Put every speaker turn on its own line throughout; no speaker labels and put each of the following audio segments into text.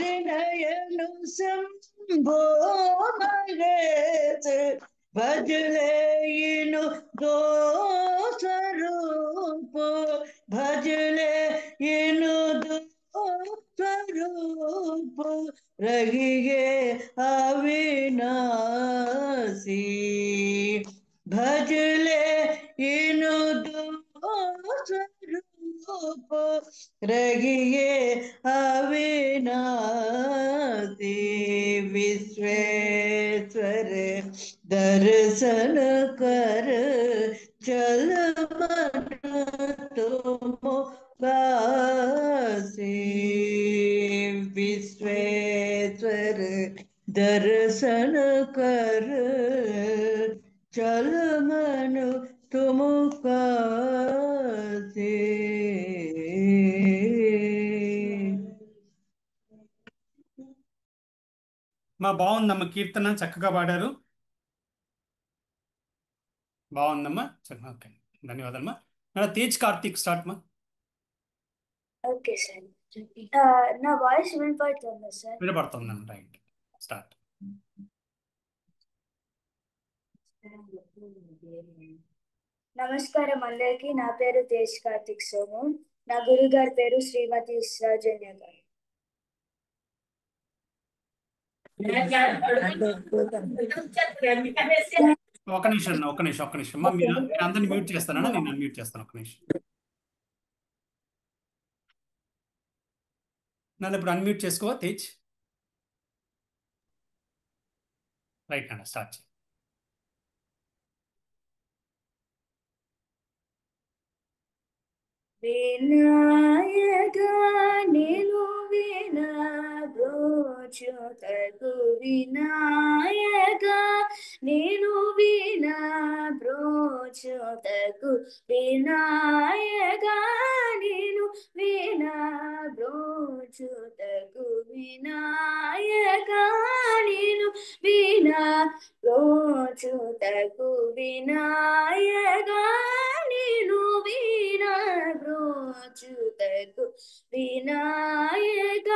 त्रिनयनु शंभो महेश भजले इनु दो स्वरूप भजले इनु दो स्वरूप रहिए अविनाशी भजले इनु दो स्वरूप रहिए अविनाशी विश्वेश्वर दर्शन कर चल मन तुम काशी विश्वेश्वर दर्शन कर चल मन तुम काशी।
బాగుందమ్మా కీర్తన, చక్కగా పాడారు. బాగుందమ్మా, ఓకే, ధన్యవాదాలమ్మా. తేజ్ కార్తిక్ స్టార్ట్ మా.
ఓకే సార్, నా వాయిస్ వినపడుతుందా సార్?
వినపడుతుందమ్మా, రైట్, స్టార్ట్.
నమస్కారం అందరికి. నా పేరు తేజ్ కార్తిక్ సోము. నా గురువు గారి పేరు శ్రీమతి సౌజన్య గారు.
ఒక నిమిషం అమ్మా, మీరు అందరిని మ్యూట్ చేస్తానా? నేను అన్మ్యూట్ చేస్తాను, ఒక నిమిషం. నన్ను ఇప్పుడు అన్మ్యూట్ చేసుకోవా తేజ్? రైట్ నాన్న, స్టార్ట్ చేయి.
వినాయక నేను వినా బ్రోచుటకు వినాయక నేను వినా బ్రోచుటకు వినాయక నేను వినా బ్రోచుటకు వినాయక నేను వినా బ్రోచుటకు వినాయక నేను వినా బ్రోచుటకు వినాయక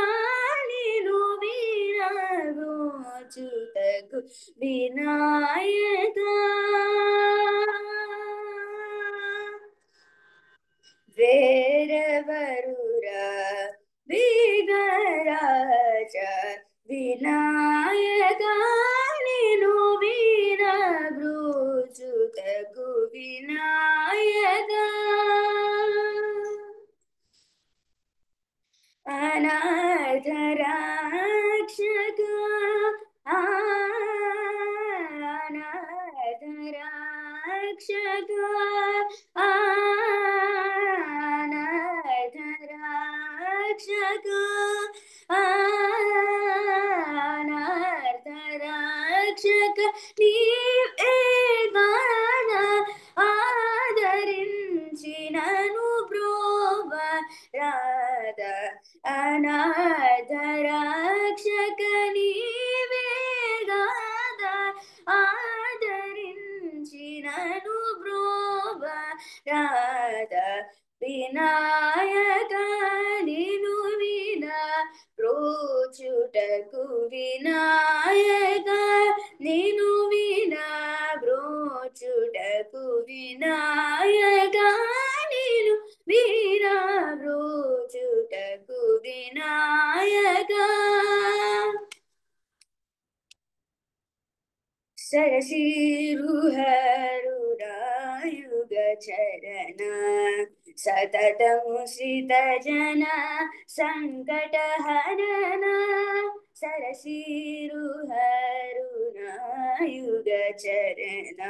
నేను వినా బ్రోచుటకు వినాయక వేరెవరురా విఘ్నరాజ వినాయక నేను వినా బ్రోచుటకు వినాయక అనాథ రక్షక అనాథ రక్షక అనాథ రక్షక అనాథ రక్షక నీవే గాన ఆదరించినను బ్రోవ రాధ అనాథ రక్షక నీవే గాద ఆదరించినను బ్రోవ రాధ వినాయక నిను వినా బ్రోచుటకు వినాయక నిను వినా బ్రోచుటకు వినాయక నిను వినా బ్రోచుటకు వినాయక సరసిరుహరుడాయుగ చరణ సతతము శ్రిత జన సంకట హరణ సరసిరుహరుడాయుగ చరణ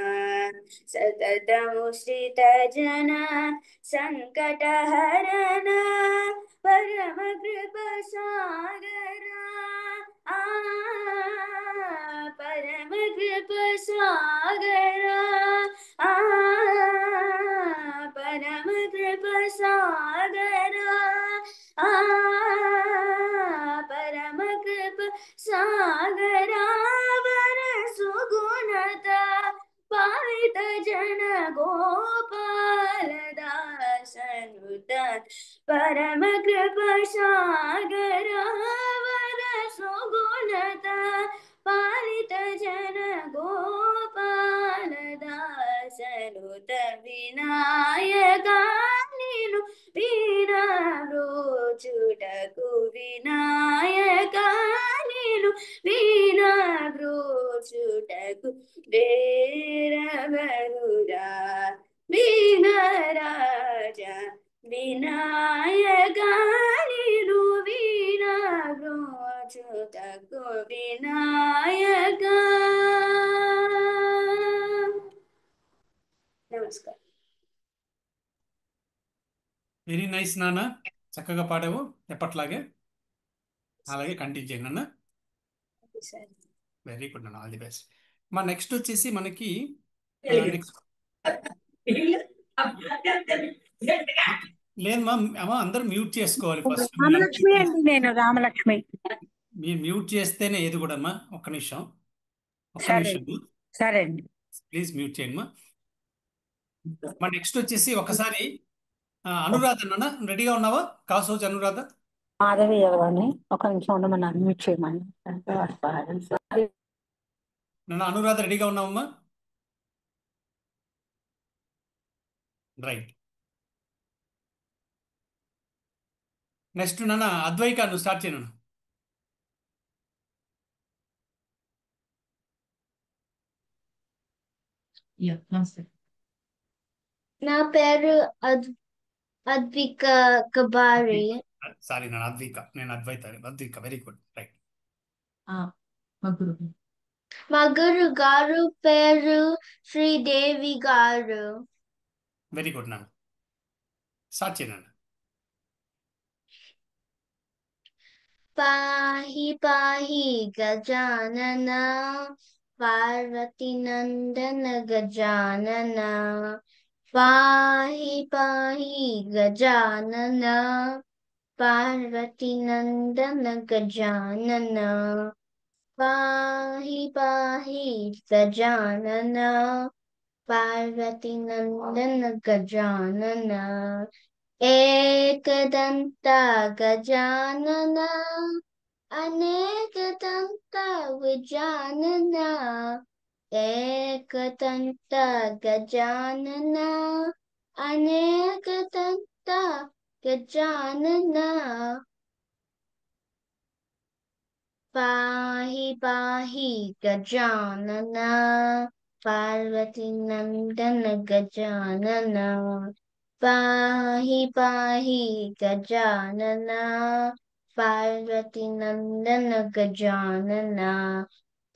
సతతము శ్రిత జన సంకట హరణ పరమ కృప సాగర పరమ కృప సాగర పరమ కృప సాగర పరమ కృప సాగర వర సుగుణత పాలిత జన గోపాల దాసనుత పరమ కృప సాగర వర చుటకు వినాయకా నీను వీణాగ్రోచుటకు వేరవరురా విఘ్నరాజా వినాయకా నీను వీణాగ్రోచుటకు వినాయకా. నమస్కారం.
వెరీ నైస్ నాన్న, చక్కగా పాడావు ఎప్పట్లాగే. అలాగే కంటిన్యూ చేయండి నాన్న. వెరీ గుడ్ నాన్న, ఆల్ ది బెస్ట్. మా నెక్స్ట్ వచ్చేసి మనకి నెక్స్ట్ లేదు మా అమ్మ, అందరూ మ్యూట్ చేసుకోవాలి ఫస్ట్.
రామలక్ష్మి అండి, నేను రామలక్ష్మి.
మీరు మ్యూట్ చేస్తేనే ఏది కూడా అమ్మా. ఒక్క నిమిషం, ఒక్క
సరే
నిమిషం
సరే అండి.
ప్లీజ్ మ్యూట్ చేయండి మా. మా నెక్స్ట్ వచ్చేసి ఒకసారి అనురాధ నాన్న, రెడీగా ఉన్నావా? కాసోజ్ అనురాధ.
మాధవి ఎవరని ఒక నిమిషం ఉండమని అడ్మిట్ చేయమని.
నాన్న అనురాధ రెడీగా ఉన్నావమ్మా? రైట్. నెక్స్ట్ నాన్న అద్వైక, నువ్వు స్టార్ట్ చేయను.
నా పేరు అద్విక కబారి.
సారీ నాన్న, అద్విక. నేను Advaita. Advika, very good. Right.
మా గురు గారు పేరు శ్రీదేవి గారు.
వెరీ గుడ్ నాన్న, స్టార్ట్ చేయను.
పాహి పాహి గజానన పార్వతి నందన గజానన. పాహి పాహి గజానన పార్వతి నందన గజానన. పాహి పాహి గజానన పార్వతి నందన గజానన. ఏకదంత గజానన అనేకదంత విజానన. ఏకదంత గజానన అనేకదంత గజానన. పాహి పాహి గజానన పార్వతి నందన గజానన. పాహి పాహి గజానన పార్వతి నందన గజానన.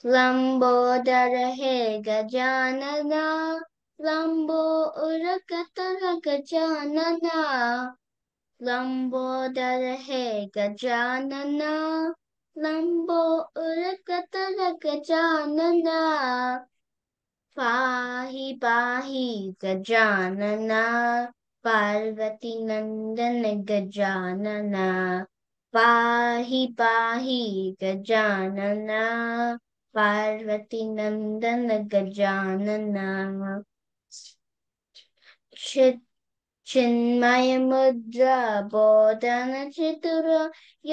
లంబోదర హే గజానన లంబో ఉరకతర గజానన. లంబోదర హే గజానన లంబో ఉరకతర గజానన. పాహి పాహి గజానన పార్వతి నందన గజానన. పాహి పాహి గజానన పార్వతి నందన గజానన. చిన్మయ ముద్ర బోధన చతుర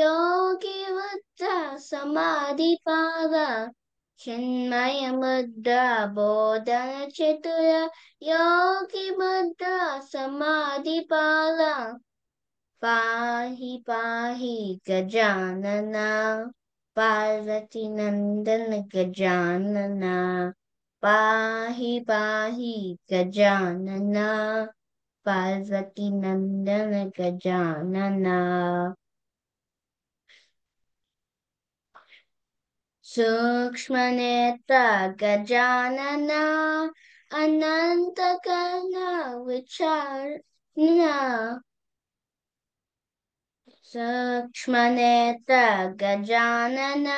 యోగి వృద్ధ సమాధి పాద. చిన్మయ ముద్ర బోధన చతుర యోగి ముద్ర సమాధి పాద. పాహి పాహి గజానన పార్వతి నందన గజానన. పాహి పాహి గజానన పార్వతి నందన గజానన. సూక్ష్మనేత్ర గజానన అనంతకర్ణ విచారణ. సూక్ష్మనేత్ర గజానన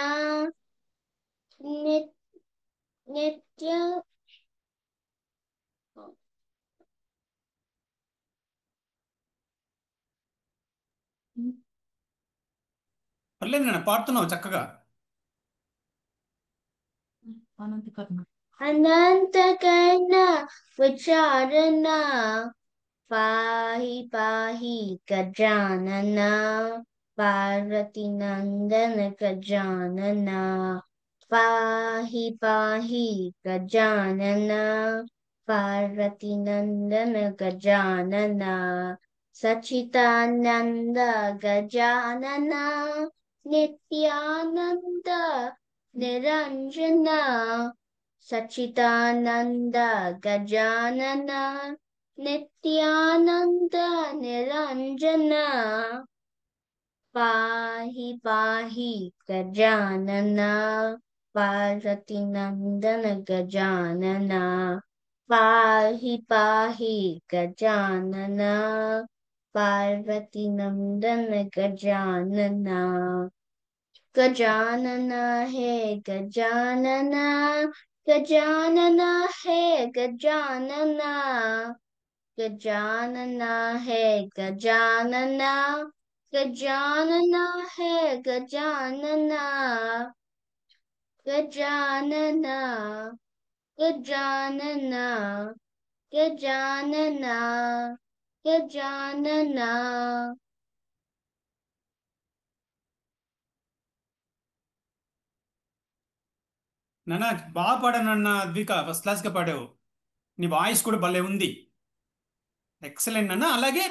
నిత్య
పర్లేదు నేను పాడుతున్నావు చక్కగా.
అనంతకర్ణ విచారణ. పాహి పాహి గజానన పార్వతి నందన గజానన. పాహి పాహి గజానన పార్వతి నందన గజానన. सच्चिदानन्द गजानन नित्यानन्द निरञ्जन सच्चिदानन्द गजानन नित्यानन्द निरञ्जन पाहि पाहि गजानन पार्वतीनन्दन गजानन पाहि पाहि गजानन पार्वतीनन्दन गजानन गजानन हे गजानन गजानन हे गजानन गजानन हे गजानन गजानन हे गजानन गजानन गजानन गजानन गजानन
నాన్న బాగా పాడానన్న అద్విక, ఫస్ట్ క్లాస్గా పాడావు. నీ వాయిస్ కూడా భలే ఉంది. ఎక్సలెంట్ అన్న. అలాగే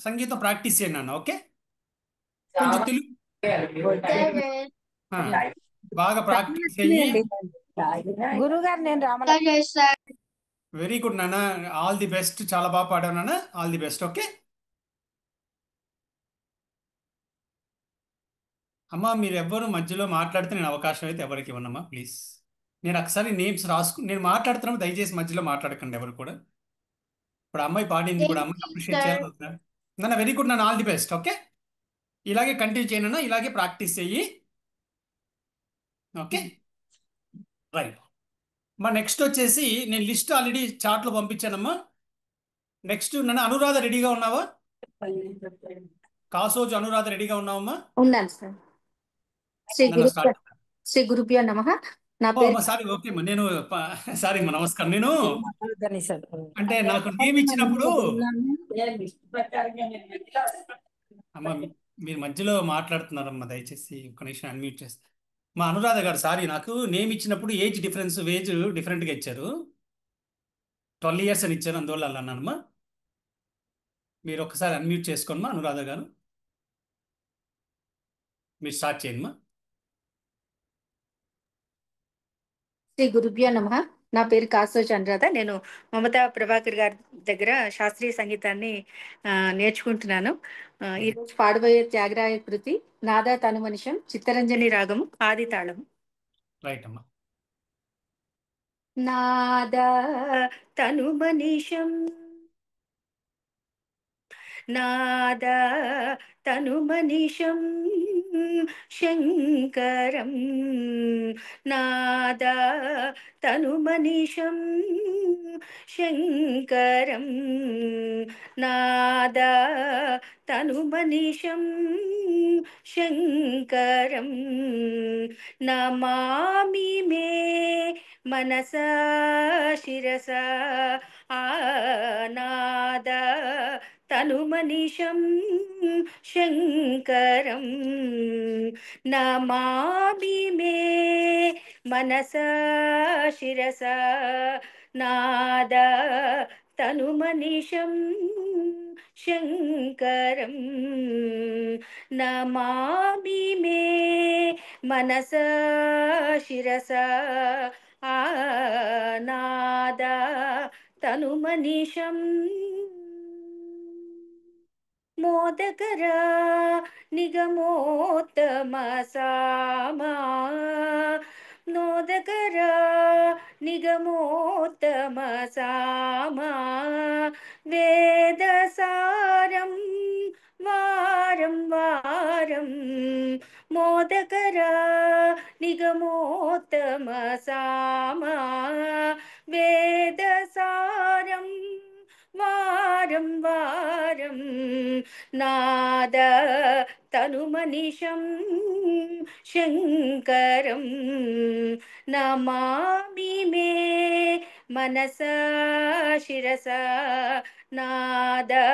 సంగీతం ప్రాక్టీస్ చేయండి అన్న. ఓకే, కొంచెం తెలుగు
సరే
బాగా ప్రాక్టీస్ చెయ్యి.
గురువు గారు నేను రామల
సరే సార్
వెరీ గుడ్ నాన్న, ఆల్ ది బెస్ట్. చాలా బాగా పాడావు నాన్న, ఆల్ ది బెస్ట్. ఓకే అమ్మా, మీరు ఎవ్వరు మధ్యలో మాట్లాడితే నేను అవకాశం అయితే ఎవరికి ఇవ్వనమ్మా, ప్లీజ్. నేను ఒకసారి నేమ్స్ నేను మాట్లాడుతున్నాను, దయచేసి మధ్యలో మాట్లాడకండి ఎవరు కూడా. ఇప్పుడు అమ్మాయి పాడింది కూడా, అమ్మాయి అప్రిషియేట్ చేయాలి నాన్న. వెరీ గుడ్ నాన్న, ఆల్ ది బెస్ట్. ఓకే, ఇలాగే కంటిన్యూ చేయనన్నా, ఇలాగే ప్రాక్టీస్ చెయ్యి. Okay right. మా నెక్స్ట్ వచ్చేసి నేను లిస్ట్ ఆల్రెడీ చార్ట్లో పంపించానమ్మా. నెక్స్ట్ నన్ను అనురాధ రెడీగా ఉన్నావా? కాసోజు అనురాధ రెడీగా ఉన్నావమ్మా?
ఉన్నాను సార్. శ్రీ గురుభ్యో నమః. నా పేరు
సారీ, ఓకే అమ్మా. నేను సారీ అమ్మా, నమస్కారం. నేను అంటే నాకు నేమ్ ఇచ్చినప్పుడు అమ్మా, మీరు మధ్యలో మాట్లాడుతున్నారమ్మా, దయచేసి ఒక్క నిమిషం అన్మ్యూట్ చేస్తా. మా అనురాధ గారు, సారీ, నాకు నేమ్ ఇచ్చినప్పుడు ఏజ్ డిఫరెంట్గా ఇచ్చారు. 12 years అని ఇచ్చారు, అందువల్ల అలా అన్నానమ్మా. మీరు ఒక్కసారి అన్మ్యూట్ చేసుకోండి మా అనురాధ గారు. మీరు స్టార్ట్ చేయండి మా.
శ్రీ గురుభ్యో నమః. నా పేరు కాసోజు అనురాధ. నేను మమతా ప్రభాకర్ గారి దగ్గర శాస్త్రీయ సంగీతాన్ని నేర్చుకుంటున్నాను. ఈరోజు పాడబోయే త్యాగరాయ కృతి నాదా తనుమనిషం చిత్తరంజని రాగము ఆది తాళం.
రైట్ అమ్మా.
నాదా తనుమనిషం నాదా తనుమనిషం శంకరం నాదా తనుమనిషం శంకరం నాదా తనుమనిషం శంకరం నమామి మే మనసా శిరసా నాదా తనుమనిషం శంకరం నమామి మే మనసా శిరసా నాదా తనుమనిషం శంకరం నమామి మే మనసా శిరసా నాదా తనుమనిషం మోదకరా నిగమోత్తమ సామా నోదకరా నిగమోత్తమ సామా వేదసారం వారం వారం మోదకరా నిగమోత్తమ సామా వేదసారం వారం వారం నాదా తనుమనిషం శంకరం నమామి మే మనసా శిరసా నాదా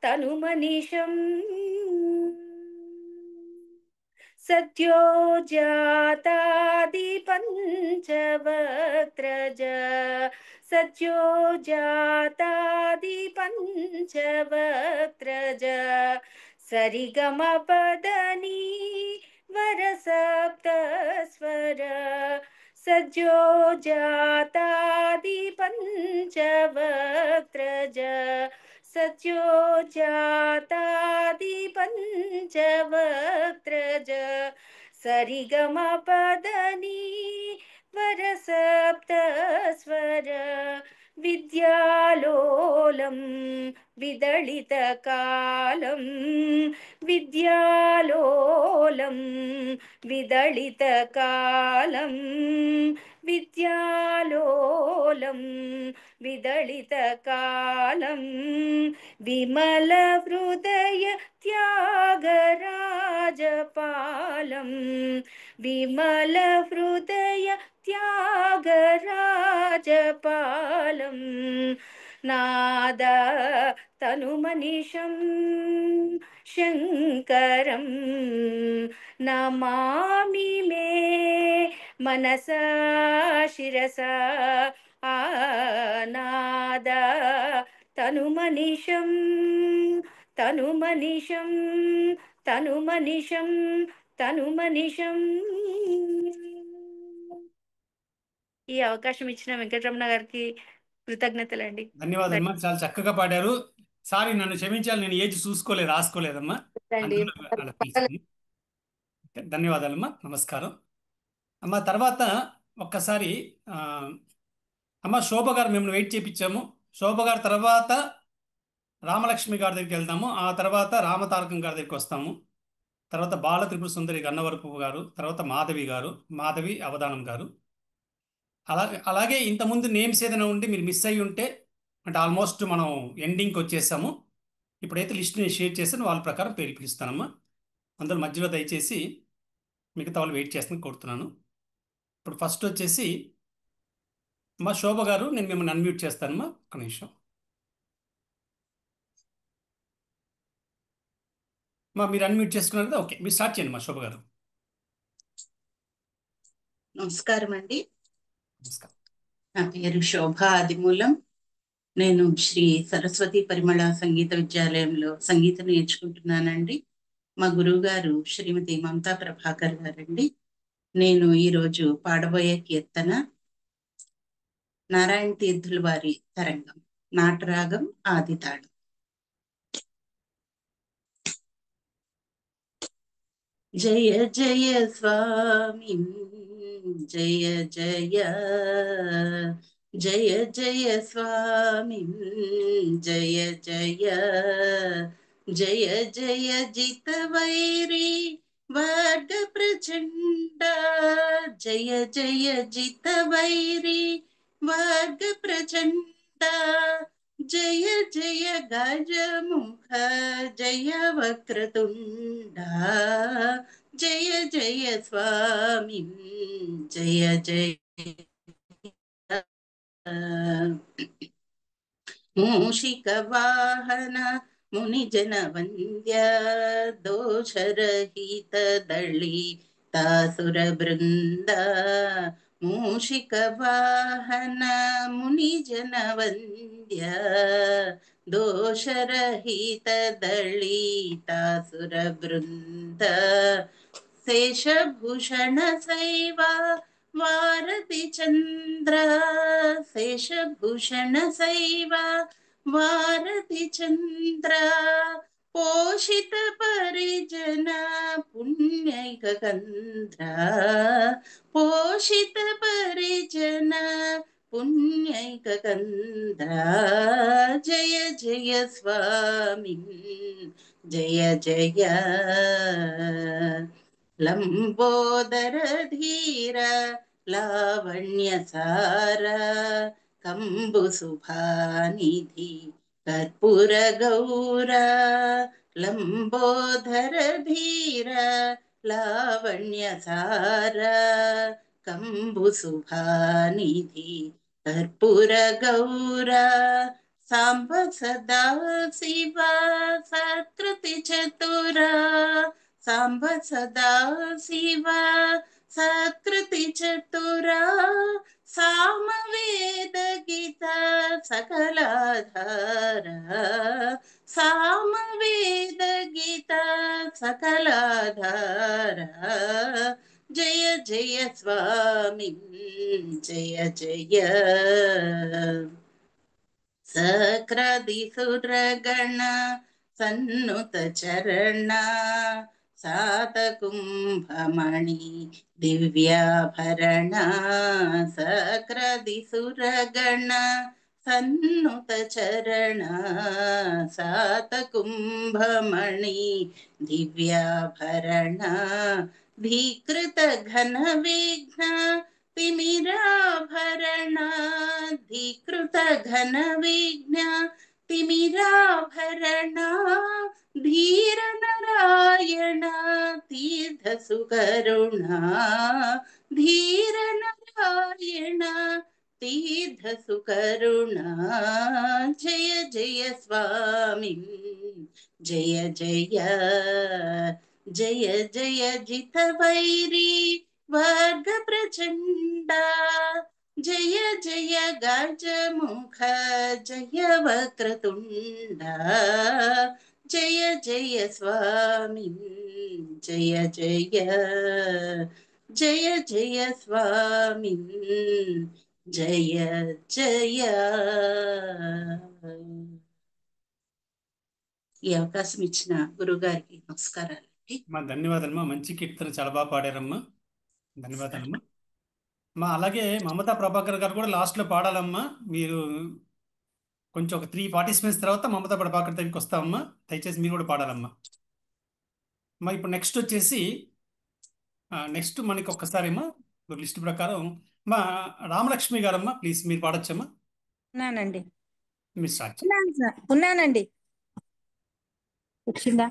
తనుమనిషం सद्यो जातादि पञ्चवक्त्रज सद्यो जातादि पञ्चवक्त्रज सरिगमपदनी वरसप्तस्वर सद्यो जातादि पञ्चवक्त्रज सद्यो जातादि पञ्चवक्त्रज सरिगमपदनी वरसप्तस्वर विद्यालोलं विदलितकालं विद्यालोलं विदलितकालं विद्यालोलं विदलितकालं विमलहृदय त्यागराजपालं विमलहृदय त्यागराजपालं नाद तनुमनिशं शङ्करं नमामि मे मनसा शिरसा नाद तनुमनिशं तनुमनिशं तनुमनिशं तनुमनिशం ఈ అవకాశం ఇచ్చిన వెంకటరమణ గారికి కృతజ్ఞతలండి.
ధన్యవాదాలమ్మా, చాలా చక్కగా పాడారు. సారీ, నన్ను క్షమించాలి, నేను ఏజ్ రాసుకోలేదమ్మా.
అండి.
అందులో అలా పిలిచాను. ధన్యవాదాలమ్మా, నమస్కారం అమ్మా. తర్వాత ఒక్కసారి అమ్మ శోభ గారు మిమ్మల్ని వెయిట్ చేయించాము. శోభ గారి తర్వాత రామలక్ష్మి గారి దగ్గరికి వెళ్తాము. ఆ తర్వాత రామతారకం గారి దగ్గరికి వస్తాము. తర్వాత బాల త్రిపుర సుందరి గన్నవరపు గారు, తర్వాత మాధవి గారు, మాధవి అవధానం గారు. అలాగే ఇంతకుముందు నేమ్స్ ఏదైనా ఉంటే మీరు మిస్ అయ్యి ఉంటే, అంటే ఆల్మోస్ట్ మనం ఎండింగ్కి వచ్చేసాము. ఇప్పుడైతే లిస్ట్ నేను షేర్ చేస్తాను, వాళ్ళ ప్రకారం పేరు పిలుస్తానమ్మా. అందులో మధ్యలో దయచేసి మిగతా వాళ్ళు వెయిట్ చేస్తాను కోరుతున్నాను. ఇప్పుడు ఫస్ట్ వచ్చేసి మా శోభ గారు, నేను మిమ్మల్ని అన్మ్యూట్ చేస్తానమ్మా, ఒక్క నిమిషం. మీరు అన్మ్యూట్ చేసుకున్నారు కదా, ఓకే, మీరు స్టార్ట్ చేయండి మా శోభ గారు.
నమస్కారం అండి.
నమస్కారం.
నా పేరు శోభ ఆదిమూలం. నేను శ్రీ సరస్వతి పరిమళ సంగీత విద్యాలయంలో సంగీతం నేర్చుకుంటున్నానండి. మా గురువు గారు శ్రీమతి మమతా ప్రభాకర్ గారండి. నేను ఈరోజు పాడబోయే కీర్తన నారాయణ తీర్థుల వారి తరంగం, నాటరాగం, ఆదితాళం. జయ జయ స్వామి జయ జయ జయ జయ స్వామి జయ జయ జయ జయ జిత వైరి వర్గ ప్రచండ జయ జయ జిత వైరి వర్గ ప్రచండ జయ జయ గజముఖ జయ వక్రతుండ జయ జయ స్వామి జయ జయ మూషిక వాహన మునిజన వంద్య దోషరహిత దళితాసుర బృంద మూషిక వాహన మునిజన వంద్య దోషరహిత దళితాసుర బృంద శేషభూషణ శైవా వారతి చంద్ర శేషభూషణ శైవా వారతి చంద్ర పోషిత పరిజన పుణ్యైక కంద్ర పోషిత పరిజన పుణ్యైక కంద్ర జయ జయ స్వామి జయ జయ లంబోదర ధీర లావణ్య సార కంబు శుభానిధి కర్పూర గౌర లంబోదర ధీర లావణ్య సార కంబు శుభానిధి కర్పూర గౌర సాంబ సదా శివ సత్కృతి చతుర సాంబ సదా శివ సకృతి చతురా సామవేద గీత సకలాధార సామవేద గీత సకలాధార జయ జయ స్వామి జయ జయ సక్రది సురగణ సన్నుత చరణ సాతకుంభమణి దివ్యాభరణ సక్రది సురగణ సన్నుత చరణ సాతకుంభమణి దివ్యాభరణ ధీకృత ఘన విఘ్న తిమిరాభరణ ధీకృత ఘన విఘ్న తిమిరాభరణ ధీర నారాయణ తీర్థ సుకరుణ ధీర నారాయణ తీర్థ సుకరుణ జయ జయ స్వామి జయ జయ జయ జయ జిత వైరి వర్గ ప్రచండ జయ జయ గజముఖ జయ వక్రతుండ జయ జయ స్వామి జయ జయ జయ జయ స్వామి జయ జయ. ఈ అవకాశం ఇచ్చిన గురుగారికి నమస్కారాలండి.
మా ధన్యవాదాలమ్మా. మంచి కీర్తన చాలా బాగా పాడారమ్మా. ధన్యవాదాలమ్మా. మా అలాగే మమతా ప్రభాకర్ గారు కూడా లాస్ట్లో పాడాలమ్మా. మీరు కొంచెం ఒక 3 పార్టిసిపెంట్స్ తర్వాత మమతా ప్రభాకర్ దగ్గరికి వస్తామమ్మా. దయచేసి మీరు కూడా పాడాలమ్మా. మా ఇప్పుడు నెక్స్ట్ వచ్చేసి నెక్స్ట్ మనకి ఒక్కసారేమో లిస్ట్ ప్రకారం మా రామలక్ష్మి గారమ్మా, ప్లీజ్ మీరు పాడొచ్చమ్మా.
ఉన్నానండి.
మీరు స్టార్ట్
ఉన్నాను సార్. ఉన్నానండి. వచ్చిందా?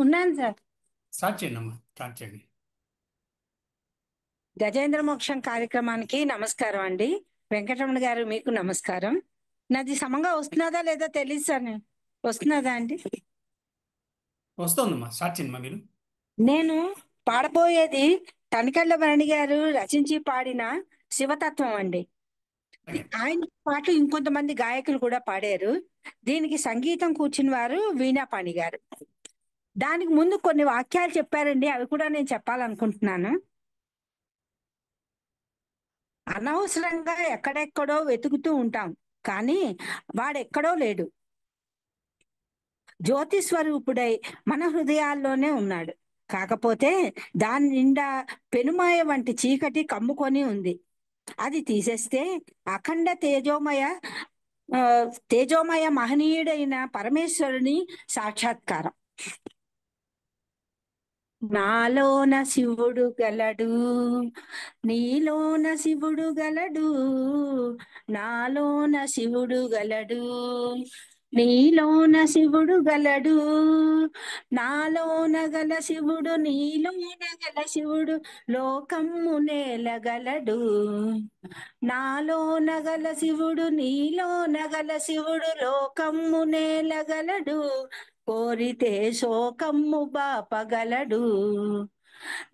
ఉన్నాను సార్.
స్టార్ట్ చేయండి అమ్మా. స్టార్ట్ చేయండి.
గజేంద్ర మోక్షం కార్యక్రమానికి నమస్కారం అండి. వెంకటరమణ గారు మీకు నమస్కారం. నాది సమంగా వస్తున్నదా లేదా తెలియదు సార్. వస్తున్నదా అండి?
వస్తుందమ్మా. స్టార్ట్ చేయండి మీరు.
నేను పాడబోయేది తనికెళ్ళ భరణి గారు రచించి పాడిన శివతత్వం అండి. ఆయన పాటలు ఇంకొంతమంది గాయకులు కూడా పాడారు. దీనికి సంగీతం కూర్చుని వారు వీణాపాణి గారు. దానికి ముందు కొన్ని వాక్యాలు చెప్పారండి, అవి కూడా నేను చెప్పాలనుకుంటున్నాను. అనవసరంగా ఎక్కడెక్కడో వెతుకుతూ ఉంటాం, కానీ వాడెక్కడో లేడు. జ్యోతి స్వరూపుడై మన హృదయాల్లోనే ఉన్నాడు. కాకపోతే దాని నిండా పెనుమాయ వంటి చీకటి కమ్ముకొని ఉంది. అది తీసేస్తే అఖండ తేజోమయ మహనీయుడైన పరమేశ్వరుని సాక్షాత్కారం. నాలోన శివుడు గలడు, నీలోన శివుడు గలడు, నాలోన శివుడు గలడు, నీలోన శివుడు గలడు, నాలోన గల శివుడు నీలోన గల శివుడు లోకమ్ము నేలగలడు, నాలోన గల శివుడు నీలోన గల శివుడు లోకమ్ము నేలగలడు, కోరితే శోకమ్ము బాపగలడు,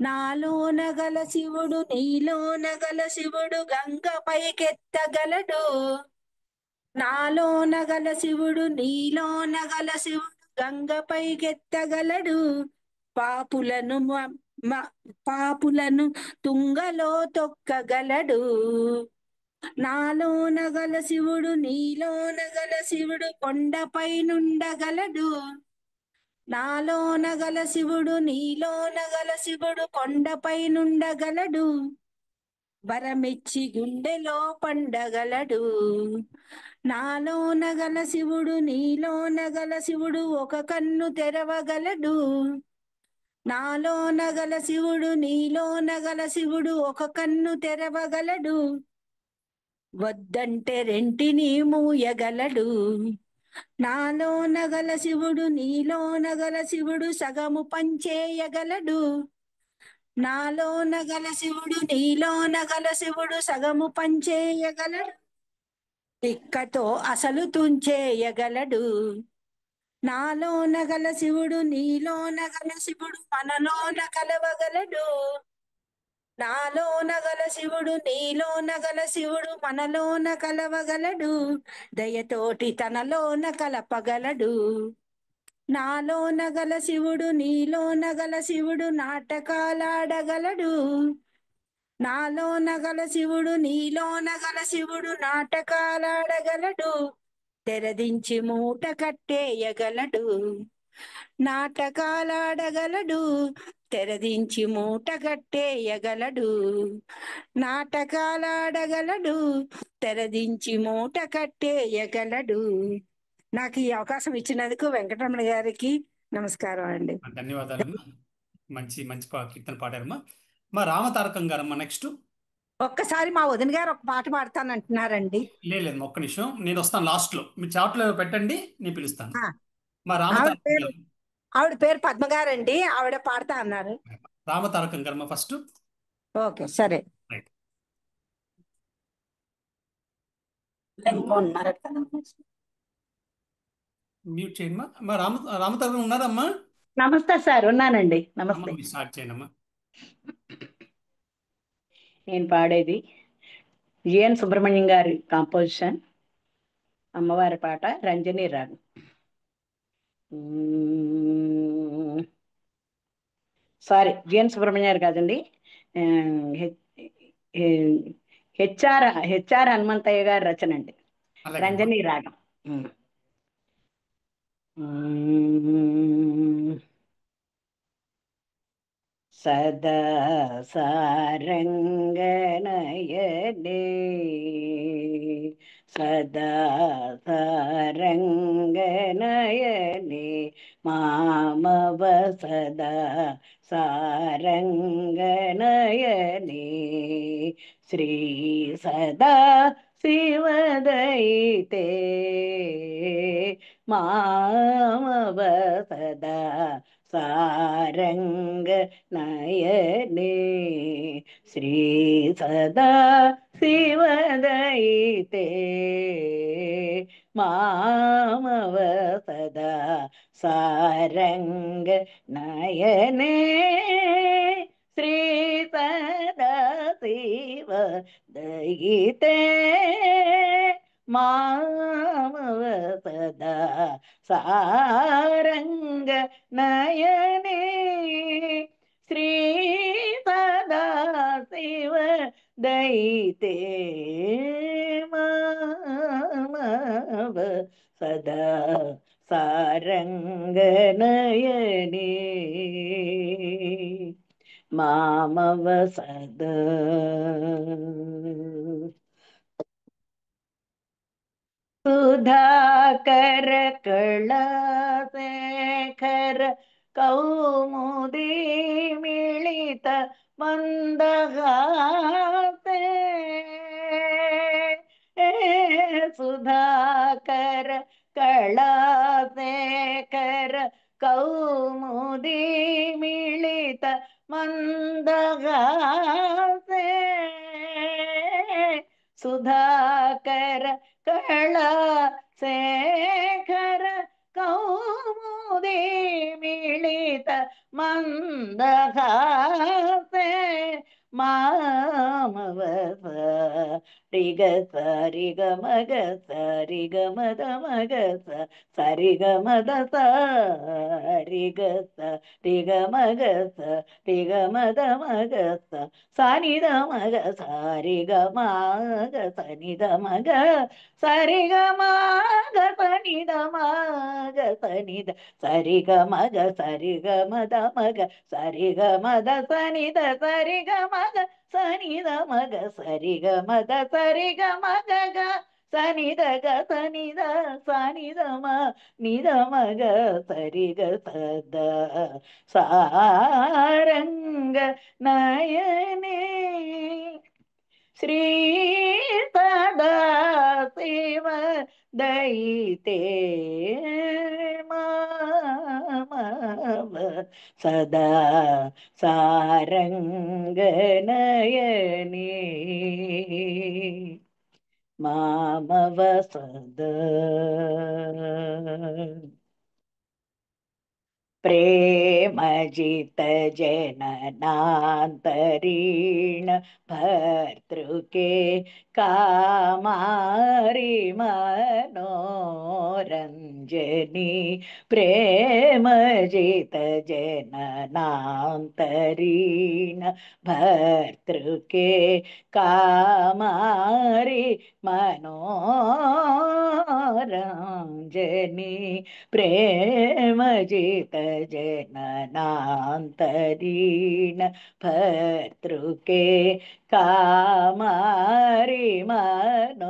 నాలోన గల శివుడు నీలోన గల శివుడు గంగ పైకెత్తగలడు, నాలోన గల శివుడు నీలోన గల శివుడు గంగ పైకెత్తగలడు, పాపులను తుంగలో తొక్కగలడు, నాలోన గల శివుడు నీలోన గల శివుడు కొండపై నుండగలడు, నాలోన గల శివుడు నీలోన గల శివుడు కొండపై నుండగలడు, వరమిచ్చి గుండెలో పండగలడు, నాలోన గల శివుడు నీలోన గల శివుడు ఒక కన్ను తెరవగలడు, నాలోన గల శివుడు నీలోన గల శివుడు ఒక కన్ను తెరవగలడు, వద్దంటే రెంటిని మూయగలడు, నాలోన గల శివుడు నీలోన గల శివుడు సగము పంచేయగలడు, నాలోన గల శివుడు నీలోన గల శివుడు సగము పంచేయగలడు, ఇక్కతో అసలు తుంచేయగలడు, నాలోన గల శివుడు నీలోన గల శివుడు మనలోన కలవగలడు. నాలోన గల శివుడు నీలోన గల శివుడు మనలోన కలవగలడు. దయతోటి తనలోన కలపగలడు. నాలోన గల శివుడు నీలోన గల శివుడు నాటకాలాడగలడు. నాలోన గల శివుడు నీలోన గల శివుడు నాటకాలాడగలడు. తెరదించి మూట కట్టేయగలడు. నాటకాలాడగలడు. తెరదించి మూట కట్టేయగలడు. నాటకాలాడగలడు. తెరదించి మూట కట్టేయగలడు. నాకు ఈ అవకాశం ఇచ్చినందుకు వెంకటరమణ గారికి నమస్కారం అండి.
ధన్యవాదాలమ్మా. మంచి మంచి కీర్తన పాడారమ్మా. మా రామతారకం గారమ్మా నెక్స్ట్.
ఒక్కసారి మా వదిన గారు ఒక పాట పాడతానంటున్నారండి.
లేదు ఒక్క నిమిషం, నేను వస్తాను లాస్ట్లో. మీరు చాట్లో పెట్టండి, నేను పిలుస్తాను. మా
ఆవిడ
రామతారకం
పేరు
గారు.
ఆవిడ పేరు పద్మ గారండి. ఆవిడ పాడతా అన్నారు.
రామతారకం గారమ్మా ఫస్ట్.
ఓకే సరే.
రైట్. మ్యూట్ చేయండి మా రామతారకం ఉన్నారమ్మా?
నమస్తే సార్, ఉన్నానండి.
అమ్మ
నమస్తే.
మీరు స్టార్ట్ చేయండి అమ్మా.
నేను పాడేది జిఎన్ సుబ్రహ్మణ్యం గారి కాంపోజిషన్, అమ్మవారి పాట, రంజని రాగం. సారీ, జిఎన్ సుబ్రహ్మణ్యం గారు కాదండి, హెచ్ఆర్ హనుమంతయ్య గారి రచన అండి.
అలాగే అమ్మా.
రంజని రాగం. సదా సారంగనయనే సదా సారంగనయనే మామవ సదా సారంగనయనే శ్రీ సదా శివదయితే మామవ సదా సారంగ నయనే శ్రీ సదా శివదయితే మామవ సదా సారంగ నయనే శ్రీ సదా శివ దయితే మామవ సదా సారంగ నయనే శ్రీ సదా శివ దయితే మామవ సదా సారంగ నయనే మామవ సదా. సుధాకర కళాశేఖర కౌముదీ మిళిత మందహాసే సుధాకర కళాశేఖర కౌముదీ మిళిత మందహాసే సుధాకర కళా శేఖర కౌముదీ మిళిత మందహాసే మామవ రిగ సరిగ మగ సరిగ మద మగ సరిగ మద సరిగ సరిగ మగ సరిగ మద మగ సనిద మగ సరిగ మగ సనిద మగ సరిగ మగ సనిద మగ సనిద సరిగ మగ సరిగ మద మగ సరిగ మద సనిద సరిగ మగ సనిద మగ సరిగ మద సరిగ మగ గ సనిద గ సనిద సనిద మ నిద మగ సరిగ సద సారంగ నయనే శ్రీ సదా శివ దయితే మామవ సదా సారంగ నయనే మామవ సదా. प्रेमजित जननान्तरीण भर्तृके कामारि मनोरञ्जनी प्रेमजित जननान्तरीण भर्तृके कामारि मनोरञ्जनी प्रेमजित जननान्तरीण भर्तृके कामारि मनोरञ्जनी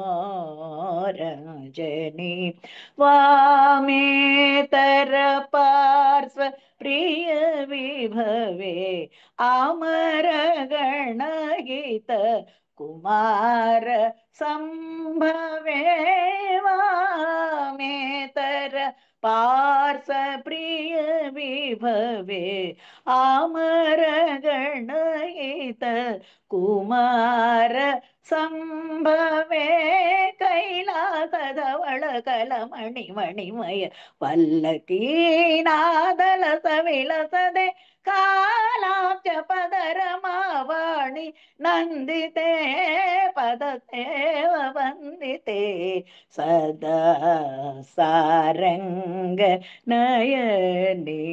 वामेतर पार्श्व प्रिय विभवे आमर गणहित कुमार संभवे वामेतर पार्श्व प्रिय विभवे आमर गणहित कुमार संभवे कैलासधवळ कलमणि मणिमय पल्लकी नादल सविलसदे कालाब्ज पदरमावाणि नन्दिते पदसेव वन्दिते सदा सारंग नयनी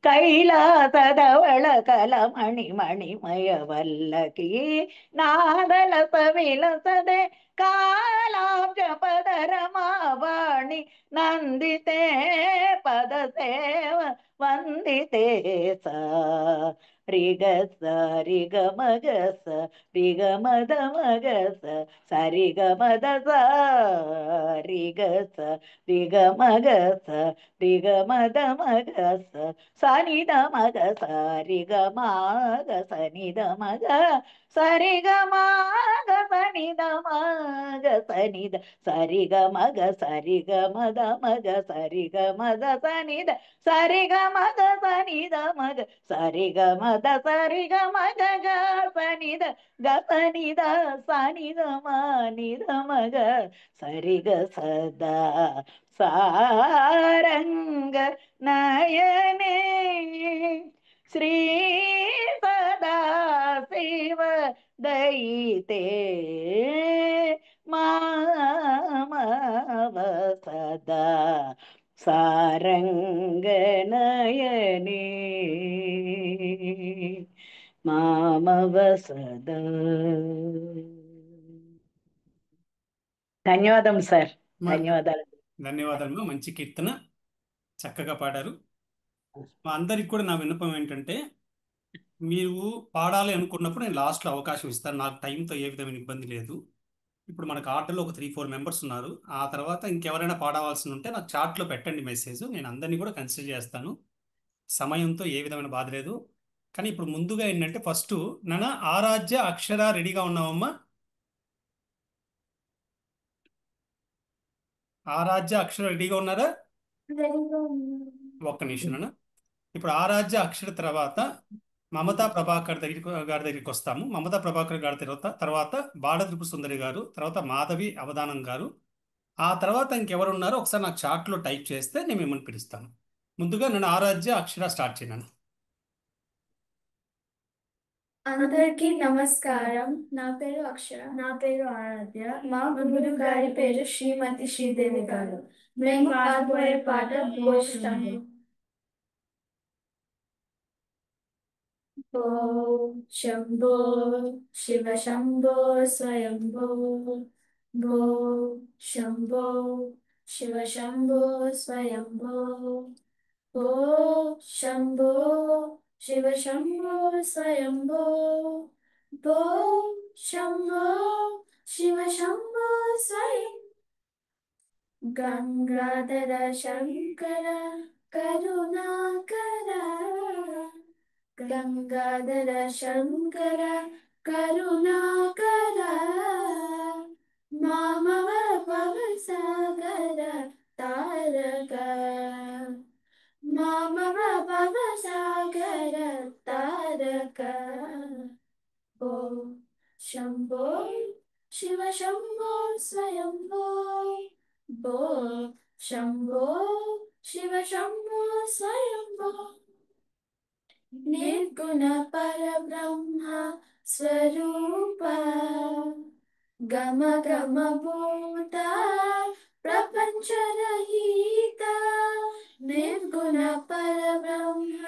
कैलासधवळ कलमणि मणिमय वल्लकी नादल सविलसदे कालाब्ज पदरमावाणि नन्दिते पदसेव वन्दिते सा रिगस रिगमगस रिगमदमगस सरिगमदस रिगस रिगमगस रिगमदमगस सनिदमग सरिगमाग सनिदमग सरिगमाग सनिदमग सनिद सरिगमग सरिगमदमग सरिगमद सनिद सरिगमग सनिदमग सरिगमद सरिगमग ग सनिद ग सनिद सनिदमनिदमग सरिग सदा सारंग नयने श्री सदा शिव दयिते मामव सदा सारंग नयने मामव सदा ధన్యవాదం సార్ ధన్యవాదాలు
ధన్యవాదాలు. మంచి కీర్తన, చక్కగా పాడారు. మా అందరికి కూడా నా విన్నపం ఏంటంటే, మీరు పాడాలి అనుకున్నప్పుడు నేను లాస్ట్లో అవకాశం ఇస్తాను. నాకు టైంతో ఏ విధమైన ఇబ్బంది లేదు. ఇప్పుడు మనకు ఆర్డర్లో ఒక 3-4 మెంబర్స్ ఉన్నారు. ఆ తర్వాత ఇంకెవరైనా పాడవలసి ఉంటే నాకు చాట్లో పెట్టండి మెసేజ్. నేను అందరినీ కూడా కన్సిడర్ చేస్తాను. సమయంతో ఏ విధమైన బాధ లేదు. కానీ ఇప్పుడు ముందుగా ఏంటంటే, ఫస్ట్ నాన్న ఆరాధ్య అక్షర రెడీగా ఉన్నావమ్మా? ఆరాధ్య అక్షర రెడీగా ఉన్నారా? ఒక్క నిమిషం నాన్న. ఇప్పుడు ఆరాధ్య అక్షర తర్వాత మమతా ప్రభాకర్ గారి దగ్గరికి వస్తాము. మమతా ప్రభాకర్ గారి తర్వాత బాలత్రిపు సుందరి గారు, తర్వాత మాధవి అవధానం గారు. ఆ తర్వాత ఇంకెవరు ఉన్నారో ఒకసారి నాకు చాట్లో టైప్ చేస్తే నేను మిమ్మల్ని పిలుస్తాను. ముందుగా నేను ఆరాధ్య అక్షర స్టార్ట్ చేయను.
అందరికీ నమస్కారం. నా పేరు అక్షర. నా పేరు ఆరాధ్య. మా గురువు గారి పేరు శ్రీమతి శ్రీదేవి గారు. మేము పాడబోయే పాట భోజనము. ఓ శంభో శివ శంభో స్వయంభో భో శంభో శివ శంభో స్వయంభో ఓ శంభో శివ శంభో స్వయంభో భో శంభో శివ శంభో స్వయం గంగాధర శంకర కరుణాకర గంగాధర శంకర కరుణాకర మామవ భవసాగర తారక మామవ భవసాగర తారక ఓ శంభో శివ శంభో స్వయంభో భో శంభో शिव शम्भो स्वयम्भो निर्गुण परब्रह्म स्वरूप गम गम भूता प्रपञ्चरहिता निर्गुण परब्रह्म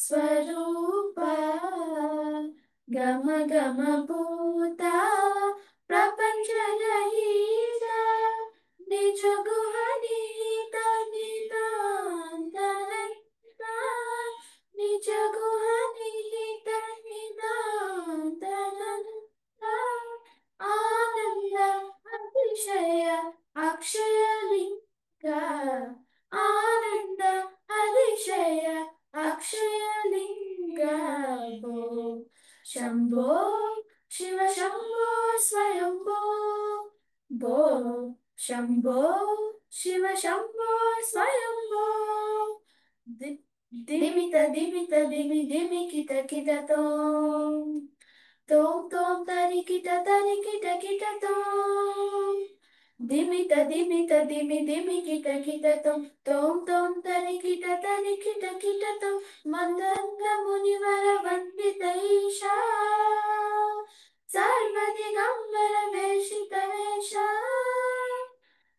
स्वरूप गम गम भूता प्रपञ्चरहिता निज गुह निहित नितान्तरहिता निज गुह निहित नितान्तरहिता आनन्द अतिशय अक्षयलिङ्ग आनन्द अतिशय अक्षयलिङ्ग भो शम्भो शिव शम्भो स्वयम्भो भो शम्भो शिव शम्भो स्वयम्भो दिमित दिमित दिमि दिमि किट किट तोम तोम तरि किट किट तोम दिमित दिमित दिमि दिमि किट तोम तोम तरि किट तोम मन्दङ्ग मुनिवर वन्दितैषा सर्वदिगम्बर वेशित वेषा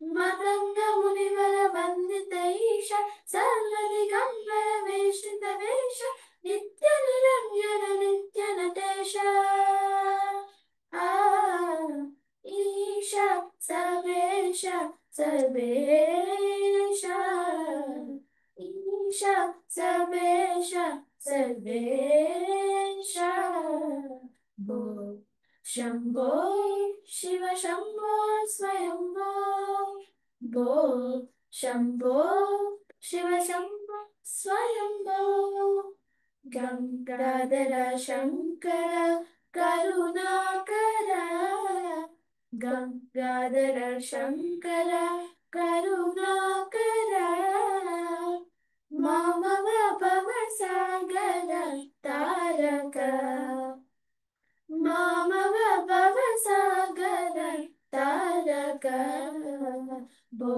मदङ्ग मुनिवर वन्दितैष सर्वदिगम्बर वेशित वेष नित्य निरञ्जन नित्य नटेश ईशा सर्वेश सर्वेश ईशा सर्वेश सर्वेश भो शम्भो शिव शम्भो स्वयम्भो भो शम्भो शिव शम्भो स्वयम्भो गङ्गाधर शङ्कर करुणाकर गङ्गाधर शङ्कर करुणाकर मामव भवसागर तारक मामव भवसागर तारक भो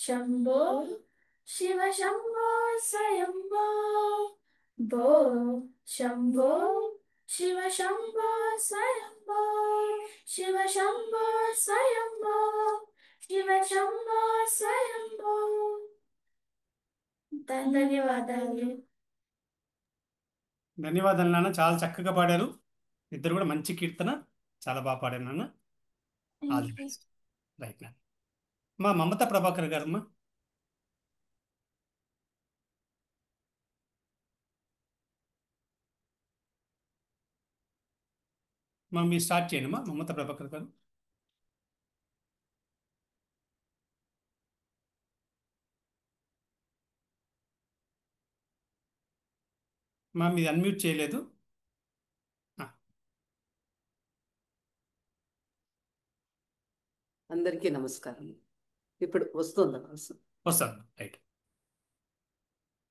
शम्भो शिव शम्भो स्वयम्भो भो शम्भो शिव शम्भो स्वयम्भो शिव शम्भो स्वयम्भो शिव शम्भो स्वयम्भो ధన్యవాదాలు
ధన్యవాదాలు నాన్న, చాలా చక్కగా పాడారు. ఇద్దరు కూడా మంచి కీర్తన, చాలా బాగా పాడారు నాన్న. All the best. రైట్ నాన్న. మా మమత ప్రభాకర్ గారమ్మా. మీరు స్టార్ట్ చేయండి మా మమత ప్రభాకర్ గారు. మీది అన్మ్యూట్ చేయలేదు.
అందరికీ నమస్కారం. ఇప్పుడు వస్తుందా?
వస్తాను. రైట్.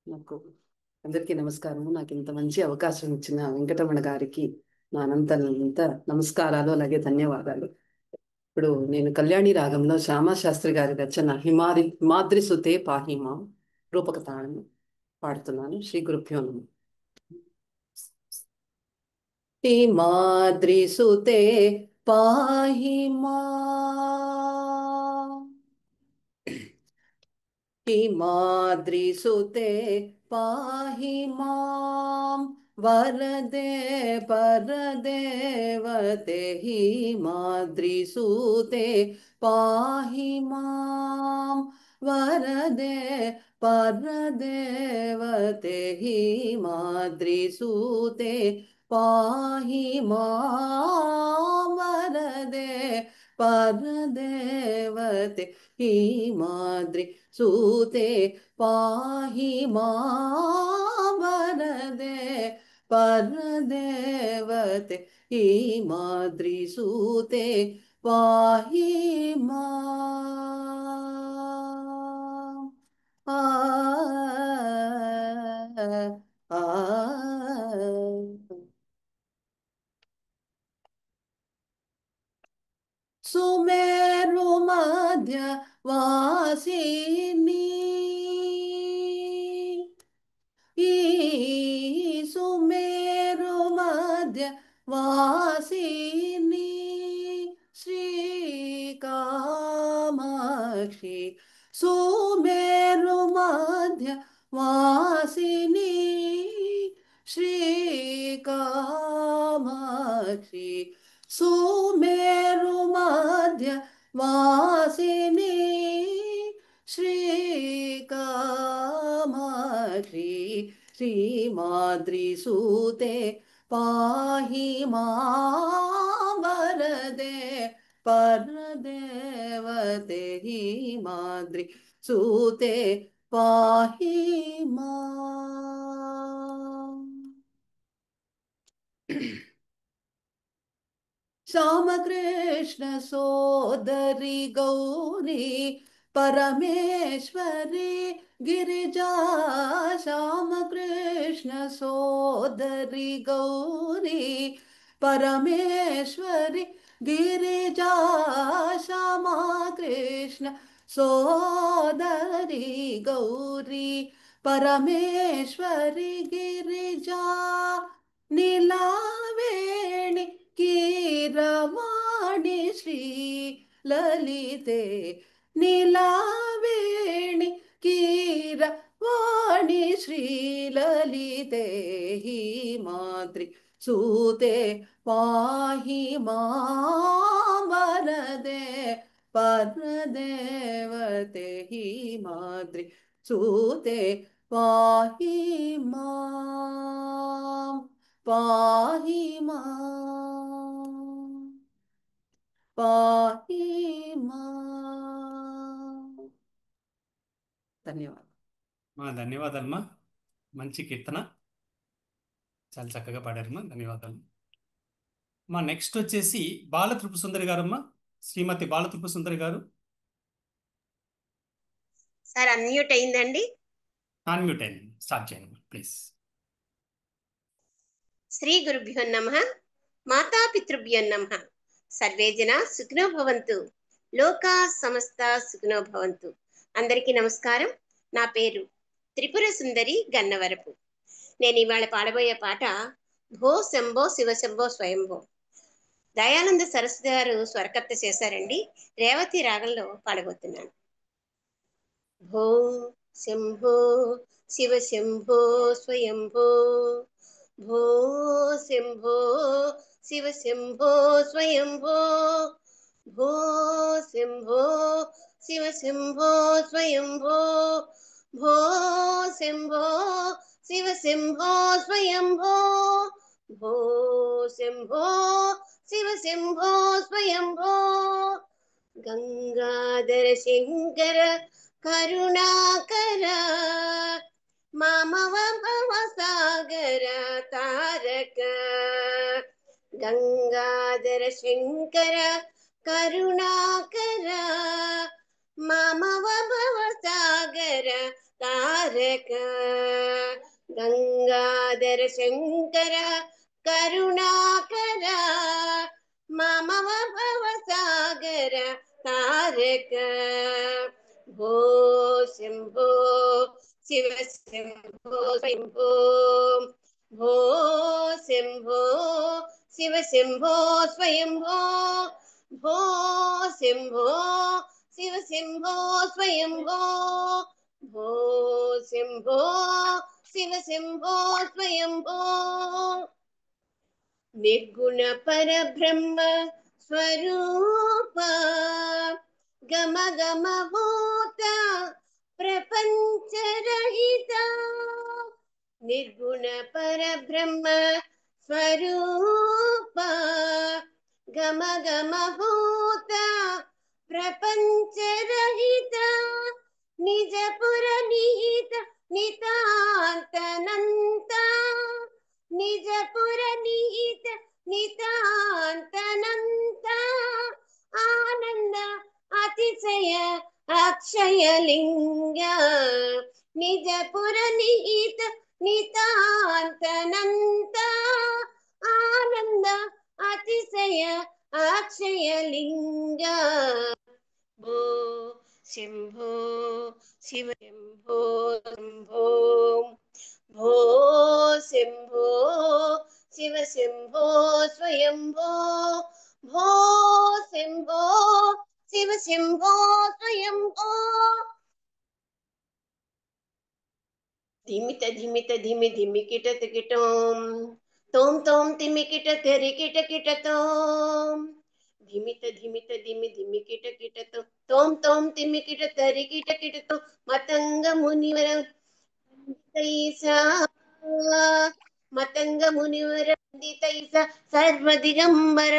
నాకు అందరికీ నమస్కారము. నాకు ఇంత మంచి అవకాశం ఇచ్చిన వెంకటరమణ గారికి నా అనంత నమస్కారాలు, అలాగే ధన్యవాదాలు. ఇప్పుడు నేను కళ్యాణి రాగంలో శ్యామా శాస్త్రి గారి రచన హిమాద్రి సుతే పాహిమా రూపక తాళం పాడుతున్నాను. శ్రీ గురుభ్యో నమః. హిమాద్రి సుతే పాహిమా హిమాద్రి సుతే పాహి మాం వరదే పరదేవతే హిమాద్రి సుతే పాహి మాం వరదే పరదేవతే హిమాద్రి సుతే పాహి మాం వరదే పరదేవతే హిమాద్రి సుతే పాహి మాం వరదే పరదేవతే హిమాద్రి సుతే పాహి మాం. సుమేరు మధ్య వాసిని మధ్య వాసిని శ్రీ కామాక్షి సుమేరు మధ్య వాసిని శ్రీ కామాక్షి సుమేరు మధ్య వాసిని శ్రీ కామాక్షి శ్రీమాద్రి సూతే పాహి మాం వరదే పరదేవతే హిమాద్రి సూతే పాహి మాం. శ్యామకృష్ణ సోదరి గౌరీ పరమేశ్వరి గిరిజా శ్యామకృష్ణ సోదరి గౌరీ పరమేశ్వరి గిరిజా శ్యామకృష్ణ సోదరి గౌరీ పరమేశ్వరి గిరిజా నీలావేణి కీరవాణి శ్రీ లలితే నీలావేణి కీరవాణి శ్రీ లలితే హిమాద్రి సూతే పాహి మాం వరదే పరదేవతే హిమాద్రి సూతే పాహి మాం పాహి మాం పాహి మాం. ధన్యవాదాలు.
ధన్యవాదాలమ్మా. మంచి కీర్తన, చాలా చక్కగా పాడారమ్మా. ధన్యవాదాలు. మా నెక్స్ట్ వచ్చేసి బాలత్రిపు సుందరి గారమ్మా, శ్రీమతి బాలత్రిపు సుందరి గారు.
సార్ అన్మ్యూట్ అయిందండి?
అన్మ్యూట్ అయింది, స్టార్ట్ చేయండి ప్లీజ్.
శ్రీ గురుభ్యో నమః, మాతాపితృభ్యో నమః. సర్వే జనా సుఖినో భవంతు, లోకా సమస్త సుఖినో భవంతు. అందరికీ నమస్కారం. నా పేరు త్రిపుర సుందరి గన్నవరపు. నేను ఇవాళ పాడబోయే పాట భో శంభో శివ శంభో స్వయంభో. దయానంద సరస్వతి గారు స్వరకర్త చేశారండి. రేవతి రాగంలో పాడబోతున్నాను. భో శంభో శివ శంభో స్వయంభో, భో శంభో శివ శంభో స్వయంభో, భో శంభో శివ శంభో స్వయంభో, భో శంభో శివ శంభో స్వయంభో, భో శంభో శివ శంభో స్వయంభో. గంగాధర శంకర కరుణాకర మామవ భవ సాగర తారక. గంగాధర శంకర కరుణాకర మామవ భవ సాగర తారక. గంగాధర శంకర కరుణాకర మామవ భవ సాగర తారక. భో శంభో శివ శంభో స్వయంభో, భో శంభో శివ శంభో స్వయంభో, భో శంభో శివ శంభో స్వయంభో, భో శంభో శివ శంభో స్వయంభో. నిర్గుణ పరబ్రహ్మ స్వరూప గమ గమ భూత ప్రపంచ రహిత. నిర్గుణ పరబ్రహ్మ స్వరూప గమ గమ భూత ప్రపంచ రహిత. నిజపుర నిహిత నితాంతనంత, నిజపుర నిహిత నితాంతనంత. ఆనంద అతిశయ అక్షయలింగ, నిజపుర నిహిత నితాంతనంత. ఆనంద అతిశయ అక్షయలింగ. భో శంభో శివ శంభో శంభో, భో శంభో శివ శంభో స్వయంభో భో శంభో శివ శంభో స్వయంభో ధిమిత ధిమిత ధిమి ధిమి కిట కిటోం తోం తోం తిమి కిట తెరి కిట కిట తోం ధిమిత ధిమిత ధిమి ధిమి కిట కిట తోం తోం తిమి కిట తరి కిట కిట తో మతంగ మునివర తైసా మతంగ మునివర వందితైస సర్వదిగంబర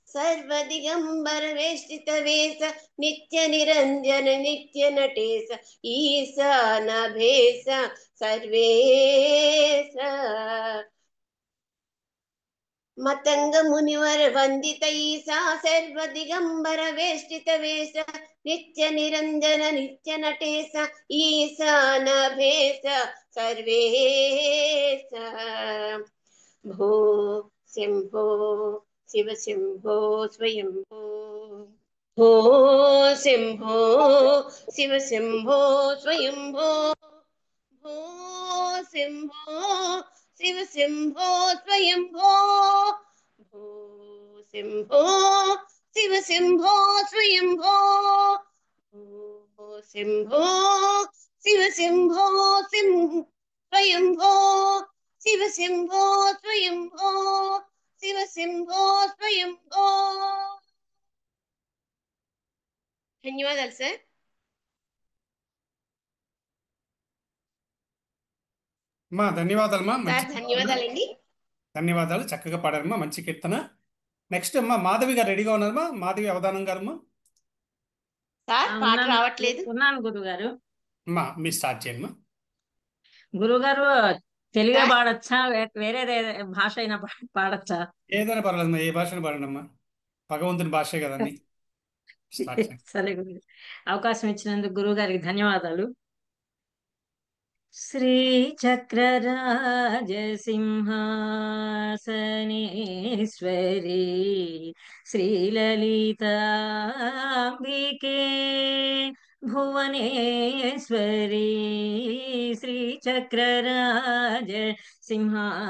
సర్వదిగంబర వేష్టిత వేష నిత్య నిరంజన నిత్య నటేశ ఈశానభేశ సర్వేశ మతంగ మునివర వందితైసా సర్వదిగంబర వేష్టిత వేష నిత్య నిరంజన నిత్య నటేశ ఈశానభేశ సర్వేశ భో శంభో శివ శంభో స్వయంభో భో శంభో శివ శంభో స్వయంభో భో శంభో శివ శంభో స్వయంభో భో శంభో శివ శంభో స్వయంభో భో శంభో శివ శంభో స్వయంభో శివ శంభో స్వయంభో శివ శంభో స్వయంభో ధన్యవాదాలు సార్.
అమ్మా ధన్యవాదాలమ్మా,
సార్
మంచి
ధన్యవాదాలండి.
ధన్యవాదాలు, చక్కగా పాడారమ్మా, మంచి కీర్తన. నెక్స్ట్ అమ్మా మాధవి గారు రెడీగా ఉన్నారమ్మా. మాధవి అవధానం గారమ్మా.
సార్ పాట రావట్లేదు.
ఉన్నాను గురుగారు.
అమ్మా మీరు స్టార్ట్ చేయండి అమ్మా.
గురుగారు తెలుగే
సార్
పాడొచ్చా వేరే భాష అయినా పాడొచ్చా?
ఏదైనా పర్వాలేదమ్మా, ఏ భాషను పాడండి అమ్మా, భగవంతుని భాషే కదండి. స్టార్ట్ చేయండి.
సరే గురుగారు, అవకాశం ఇచ్చినందుకు గురువు గారికి ధన్యవాదాలు. శ్రీచక్రరాజసింహాసనేశ్వరీ శ్రీలలితాంబికే భువనేశ్వరీ శ్రీచక్రరాజ సింహాసనేశ్వరీ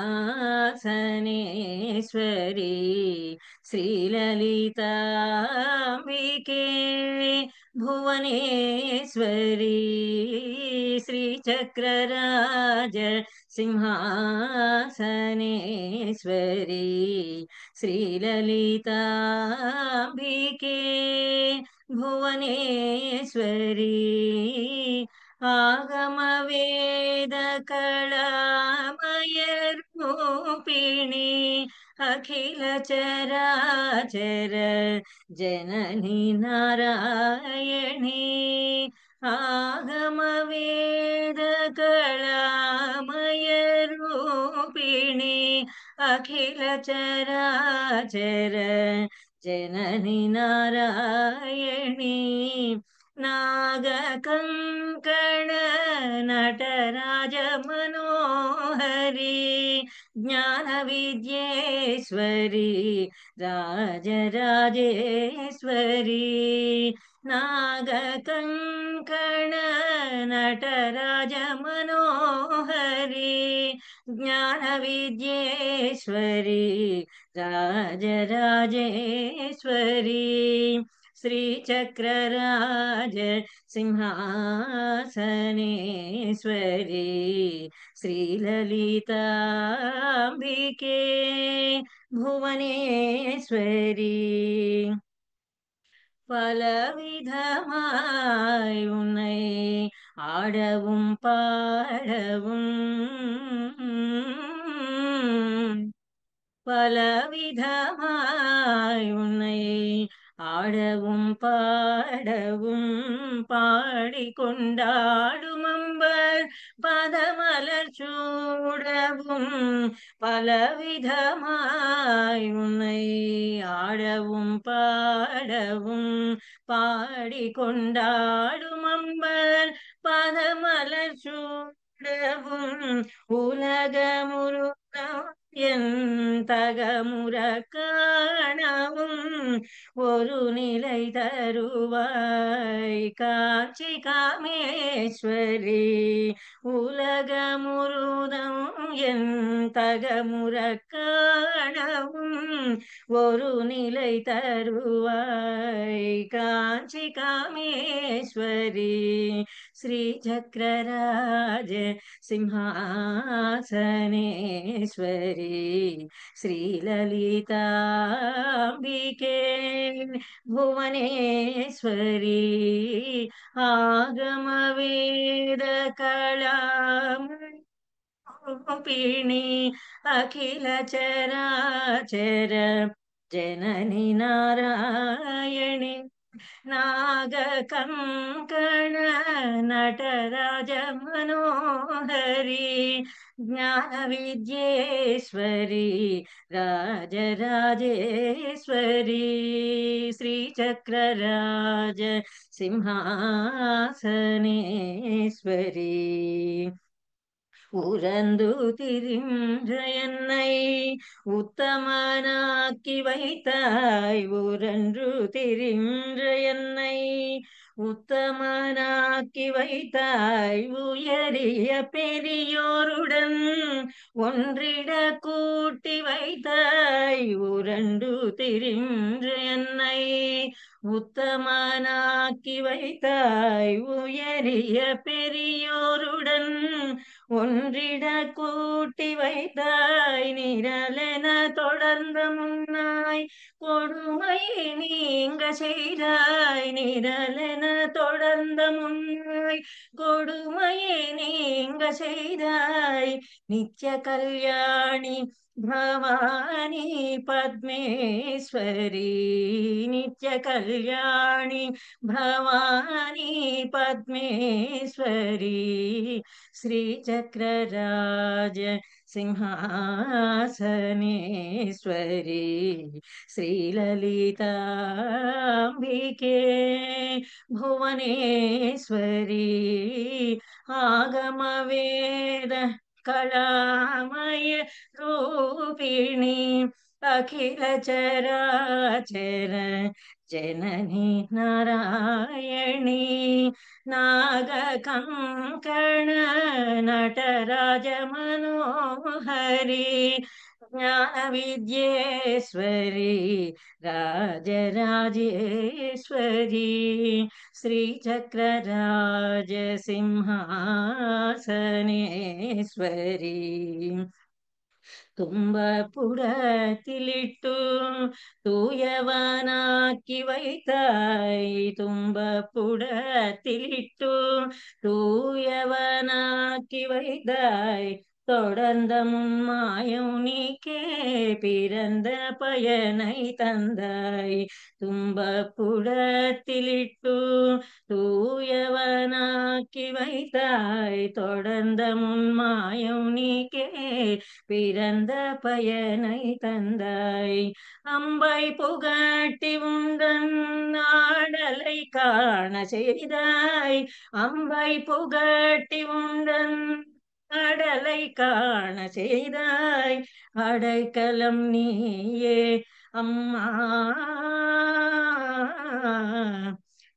శ్రీలలితాంబికే భువనేశ్వరీ శ్రీచక్రరాజ సింహాసనేశ్వరీ శ్రీలలితాంబికే భువనేశ్వరీ ఆగమవేద కళామయ రూపిణి అఖిల చరాచర జనని నారాయణి ఆగమవేద కళామయ రూపిణి అఖిల చరాచర జనని నారాయణి నాగకంకణ నటరాజ మనోహరి జ్ఞాన విద్యేశ్వరి రాజరాజేశ్వరి నాగకంకణ నటరాజ మనోహరి జ్ఞాన విద్యేశ్వరి రాజరాజేశ్వరి శ్రీచక్రరాజ సింహాసనేశ్వరి శ్రీలలితాంబికే భువనేశ్వరి பலவிதமாய் உன்னை ஆடவும் பாடவும் பலவிதமாய் உன்னை ஆடவும் பாடவும் பாடிக்கொண்டாடும் அம்பர் பதமலர் சூடவும் பலவிதமாய் உன்னை ஆடவும் பாடவும் பாடிக்கொண்டாடும் அம்பர் பதமலர் சூடவும் உலகமுருக என் தகமுற காணவும் ஒரு நிலை தருவாய் காஞ்சி காமேஸ்வரி உலகமுருதம் என் தகமுற காணவும் ஒரு நிலை தருவாய் காஞ்சி காமேஸ்வரி ஸ்ரீ சக்கரராஜ சிம்ஹாசனேஸ்வரி श्रीललिताम्बिके भुवनेश्वरी आगमवेदकलारूपिणी अखिलचराचर जननि नारायणि नागकङ्कण नटराज मनोहरी ज्ञानविद्येश्वरी राजराजेश्वरी श्रीचक्रराज सिंहासनेश्वरी உறந்து திரின்ற என்னை உத்தமனாக்கி வைத்தாய் உறன்று திரின்ற என்னை உத்தமனாக்கி வைத்தாய் உயரிய பெரியோருடன் ஒன்றிட கூட்டி வைத்தாய் உரண்டு திரின்ற என்னை உத்தமனாக்கி வைத்தாய் உயரிய பெரியோருடன் ஒன்றிட கூட்டி வைத்தாய் நிரலென தொடர்ந்த முன்னாய் கொடுமையை நீங்க செய்தாய் நிரலென தொடர்ந்த முன்னாய் கொடுமையை நீங்க செய்தாய் நித்ய கல்யாணி भवानी पद्मेश्वरी नित्य कल्याणी भवानी पद्मेश्वरी श्रीचक्रराज सिंहासनेश्वरी श्रीललिताम्बिके भुवनेश्वरी आगमवेद कलामय रूपिणी अखिल चराचर जननी नारायणी नागकङ्कण नटराज मनोहरी ज्ञानविद्येश्वरी राजराजेश्वरी श्रीचक्रराज सिंहासनेश्वरी തുമ്പപ്പുടത്തിലിട്ടു തൂയവനാക്കി വൈത്തായി തുമ്പപ്പുടത്തിലിട്ടു തൂയവനാക്കി വൈത്തായി தொடர்ந்த முன்மாயம் நீக்கே பிறந்த பயனை தந்தாய் தும்பப்புடத்திலிட்டு தூயவனாக்கி வைத்தாய் தொடர்ந்த முன்மாயம் நீக்கே பிறந்த பயனை தந்தாய் அம்பை புகட்டி உந்தன் ஆடலை காண செய்தாய் அம்பை புகட்டி உந்தன் அடலை காண செய்தாய் அடைக்கலம் நீயே அம்மா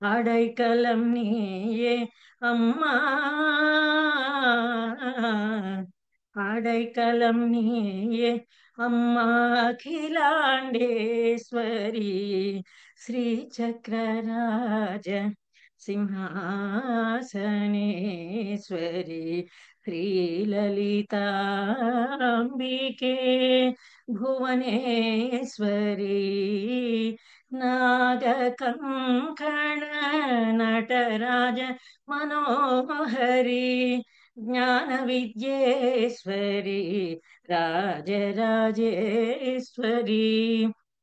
அடைக்கலம் நீயே அம்மா அடைக்கலம் நீயே அம்மா அகிலாண்டேஸ்வரி ஸ்ரீ சக்கரராஜ सिंहासनेश्वरी श्रीललिताम्बिके भुवनेश्वरी नागकङ्कण नटराज मनोहरी ज्ञानविद्येश्वरी राजराजेश्वरी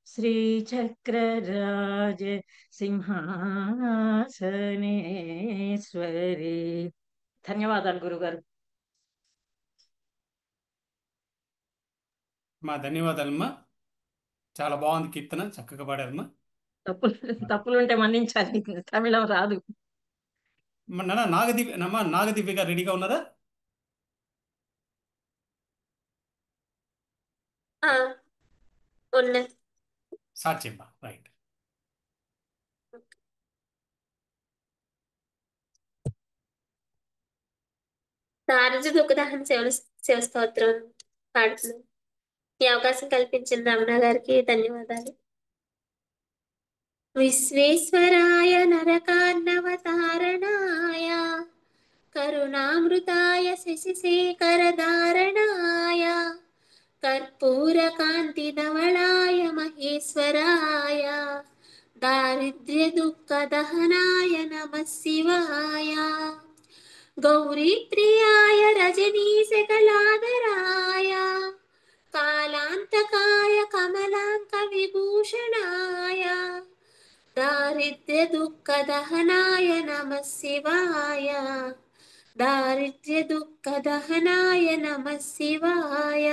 श्रीचक्रराज సింహాసనేశ్వరి. ధన్యవాదాలు గురుగారు.
మా ధన్యవాదాలమ్మా. చాలా బాగుంది కీర్తన, చక్కగా పాడారమ్మా.
తప్పులుంటే మన్నించాలి, తమిళం రాదు.
నాగదివ్య గారు రెడీగా ఉన్నారా?
ఉన్నాయి.
సాధ్యమ్మా. రైట్.
దారిద్ర్య దుఃఖదహన శివ స్తోత్రం పాడుతున్నాం. ఈ అవకాశం కల్పించిన రమణ గారికి ధన్యవాదాలు. విశ్వేశ్వరాయ నరకార్ణవతారణాయ కరుణామృతాయ శశిశేఖరధారణాయ కర్పూరకాంతిధవళాయ మహేశ్వరాయ దారిద్ర్య దుఃఖదహనాయ నమః శివాయ గౌరీప్రియాయ రజనీశకలాధరాయ కాలాంతకాయ కమలాంక విభూషణాయ దారిద్ర్య దుఃఖదహనాయ నమః శివాయ దారిద్ర్య దుఃఖదహనాయ నమః శివాయ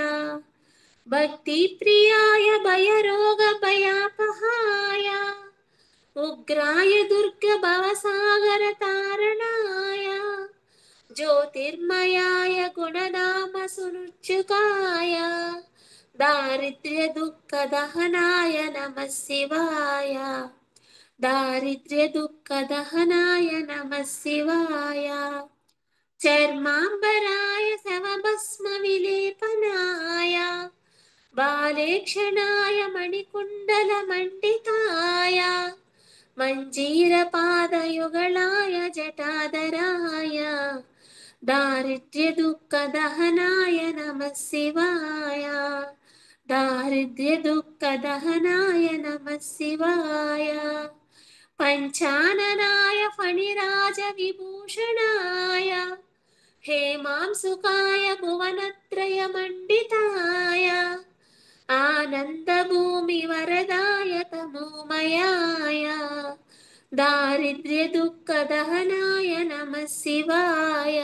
భక్తి ప్రియాయ భయరోగ భయాపహాయ ఉగ్రాయ దుర్గ భవసాగర తారణాయ జ్యోతిర్మయాయ గుణనామ సునుచ్చుకాయ దారిద్ర్య దుఃఖదహనాయ నమః శివాయ దారిద్ర్య దుఃఖదహనాయ నమః శివాయ చర్మాంబరాయ శవభస్మ విలేపనాయ బాలేక్షణాయ మణికుండల మండితాయ మంజీర పాదయుగళాయ జటాధరాయ దారిద్ర్య దుఃఖదహనాయ నమః శివాయ దారిద్ర్య దుఃఖదహనాయ నమః శివాయ పంచాననాయ ఫణిరాజ విభూషణాయ హేమాంసుకాయ భువనత్రయ మండితాయ ఆనందభూమి వరదాయ తమోమయాయ దారిద్ర్య దుఃఖదహనాయ నమః శివాయ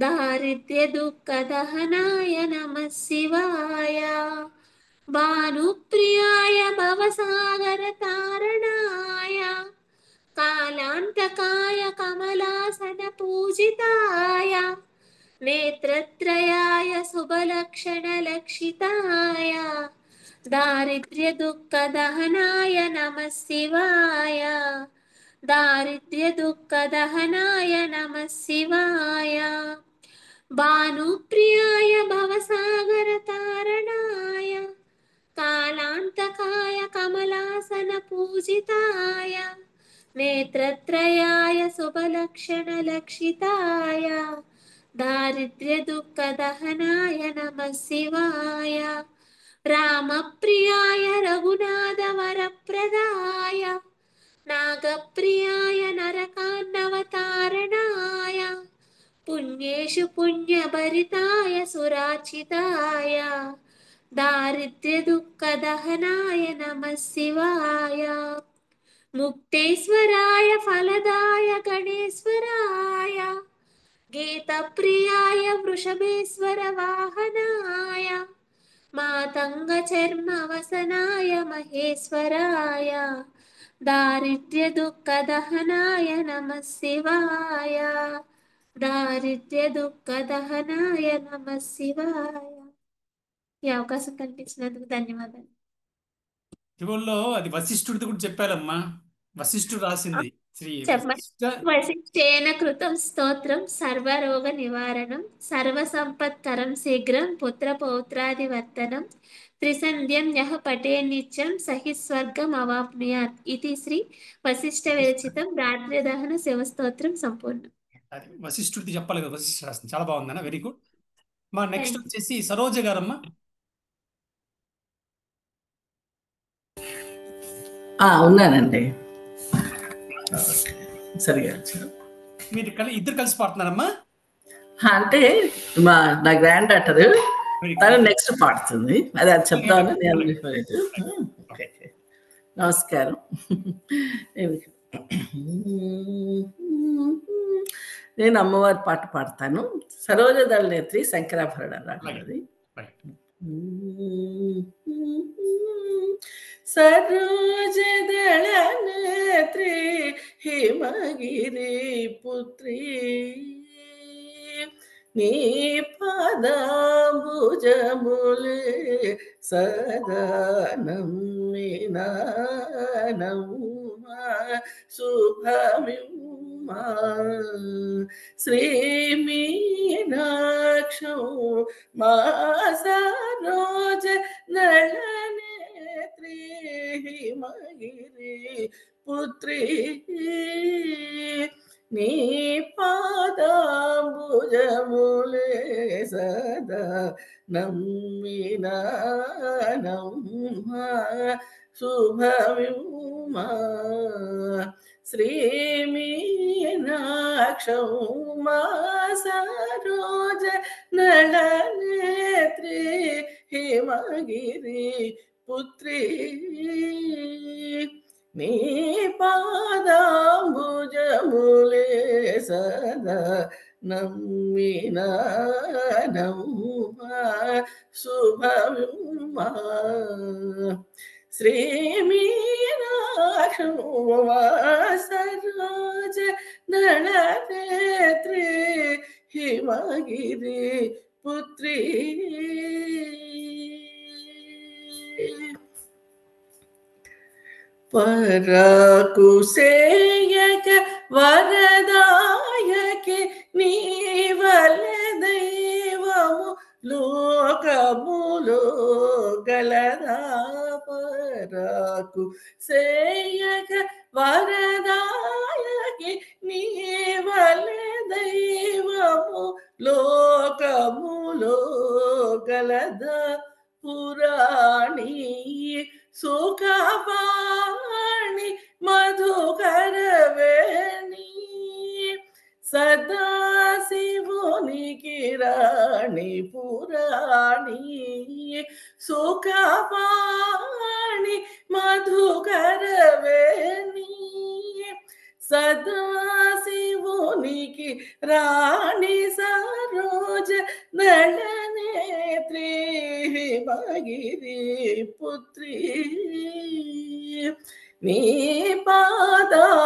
దారిద్ర్య దుఃఖదహనాయ నమః శివాయ భానుప్రియాయ భవసాగర తారణాయ కాలాంతకాయ కమలాసన పూజితాయ నేత్రత్రయాయ శుభలక్షణ లక్షితాయ దారిద్ర్య దుఃఖదహనాయ నమః శివాయ దారిద్ర్య దుఃఖదహనాయ నమః శివాయ భానుప్రియాయ భవసాగర తారణాయ కాలాంతకాయ కమలాసన పూజితాయ నేత్రత్రయాయ శుభలక్షణ లక్షితాయ దారిద్ర్య దుఃఖదహనాయ నమః శివాయ రామప్రియాయ రఘునాథ వరప్రదాయ నాగప్రియాయ నరకాన్నవతారణాయ పుణ్యేషు పుణ్యభరితాయ సురాచితాయ దారిద్ర్య దుఃఖదహనాయ నమః శివాయ ముక్తేశ్వరాయ ఫలదాయ గణేశ్వరాయ గీతప్రియాయ వృషభేశ్వర వాహనాయ మాతంగ చర్మ వసనాయ మహేశ్వరాయ దారిద్ర్య దుఃఖదహనాయ నమః శివాయ దారిద్ర్య దుఃఖదహనాయ నమః శివాయ. ఈ అవకాశం కల్పించినందుకు ధన్యవాదాలు.
శివుల్లో అది వశిష్ఠుడిది కూడా చెప్పారమ్మా. వశిష్ఠుడు రాసింది శ్రీ
వశిష్ఠేన కృతం స్తోత్రం సర్వరోగ నివారణం సర్వసంపత్కరం శీఘ్రం పుత్ర పౌత్రాది వర్తనం త్రిసంధ్యం యః పఠే నిత్యం సహి స్వర్గం అవాప్నుయాత్. ఇది శ్రీ వశిష్ఠ విరచితం రాత్రిదహన శివస్తోత్రం సంపూర్ణం.
అది వశిష్ఠుడిది చెప్పాలి కదా, వశిష్ఠ రాసింది. చాలా బాగుందన్న, వెరీ గుడ్. మా నెక్స్ట్ వచ్చేసి సరోజ గారమ్మా.
ఉన్నానండి. సరిగా
మీరు ఇద్దరు కలిసి పాడుతున్నారమ్మా?
అంటే నా గ్రాండ్ డాటర్ తను నెక్స్ట్ పాడుతుంది, అది చెప్తాను నేను. నమస్కారం. నేను అమ్మవారి పాట పాడతాను. సరోజదళ నేత్రి శంకరాభరణ రాగది. సరోజదళ నేత్రి హిమగిరి పుత్రి నీ పాదాంబుజములే సదా నమ్మినానమ్మా శుభమిమ్మా శ్రీమీనాక్షం మా సరోజ నళనేత్రీ హిమగిరి పుత్రీ నీ పాదాంబుజములే సదా నమ్మినానమ్మా శుభవిమా శ్రీమీనాక్షం మా సరోజ నళనేత్రీ హిమగిరి పుత్రీ నీ పాదాంబుజములే సదా నమ్మినానమ్మా శుభవిమా శ్రీమీనాక్షం మా సరోజ నళనేత్రీ హిమగిరి పుత్రీ పరాకు సేయక వరదాయకి నీవల దైవము లోకములో గలదా పరాకు సేయక వరదాయకి నీవల దైవము లోకములో గలదా పురాణి సుఖపాణి మధుకరవేణి సదాశివునికి రాణి పురాణి సుఖపాణి మధుకరవేణి సదాశివునికి రాణి సరోజ నళనేత్రీ హిమగిరి పుత్రీ నీ పాదాంబుజములే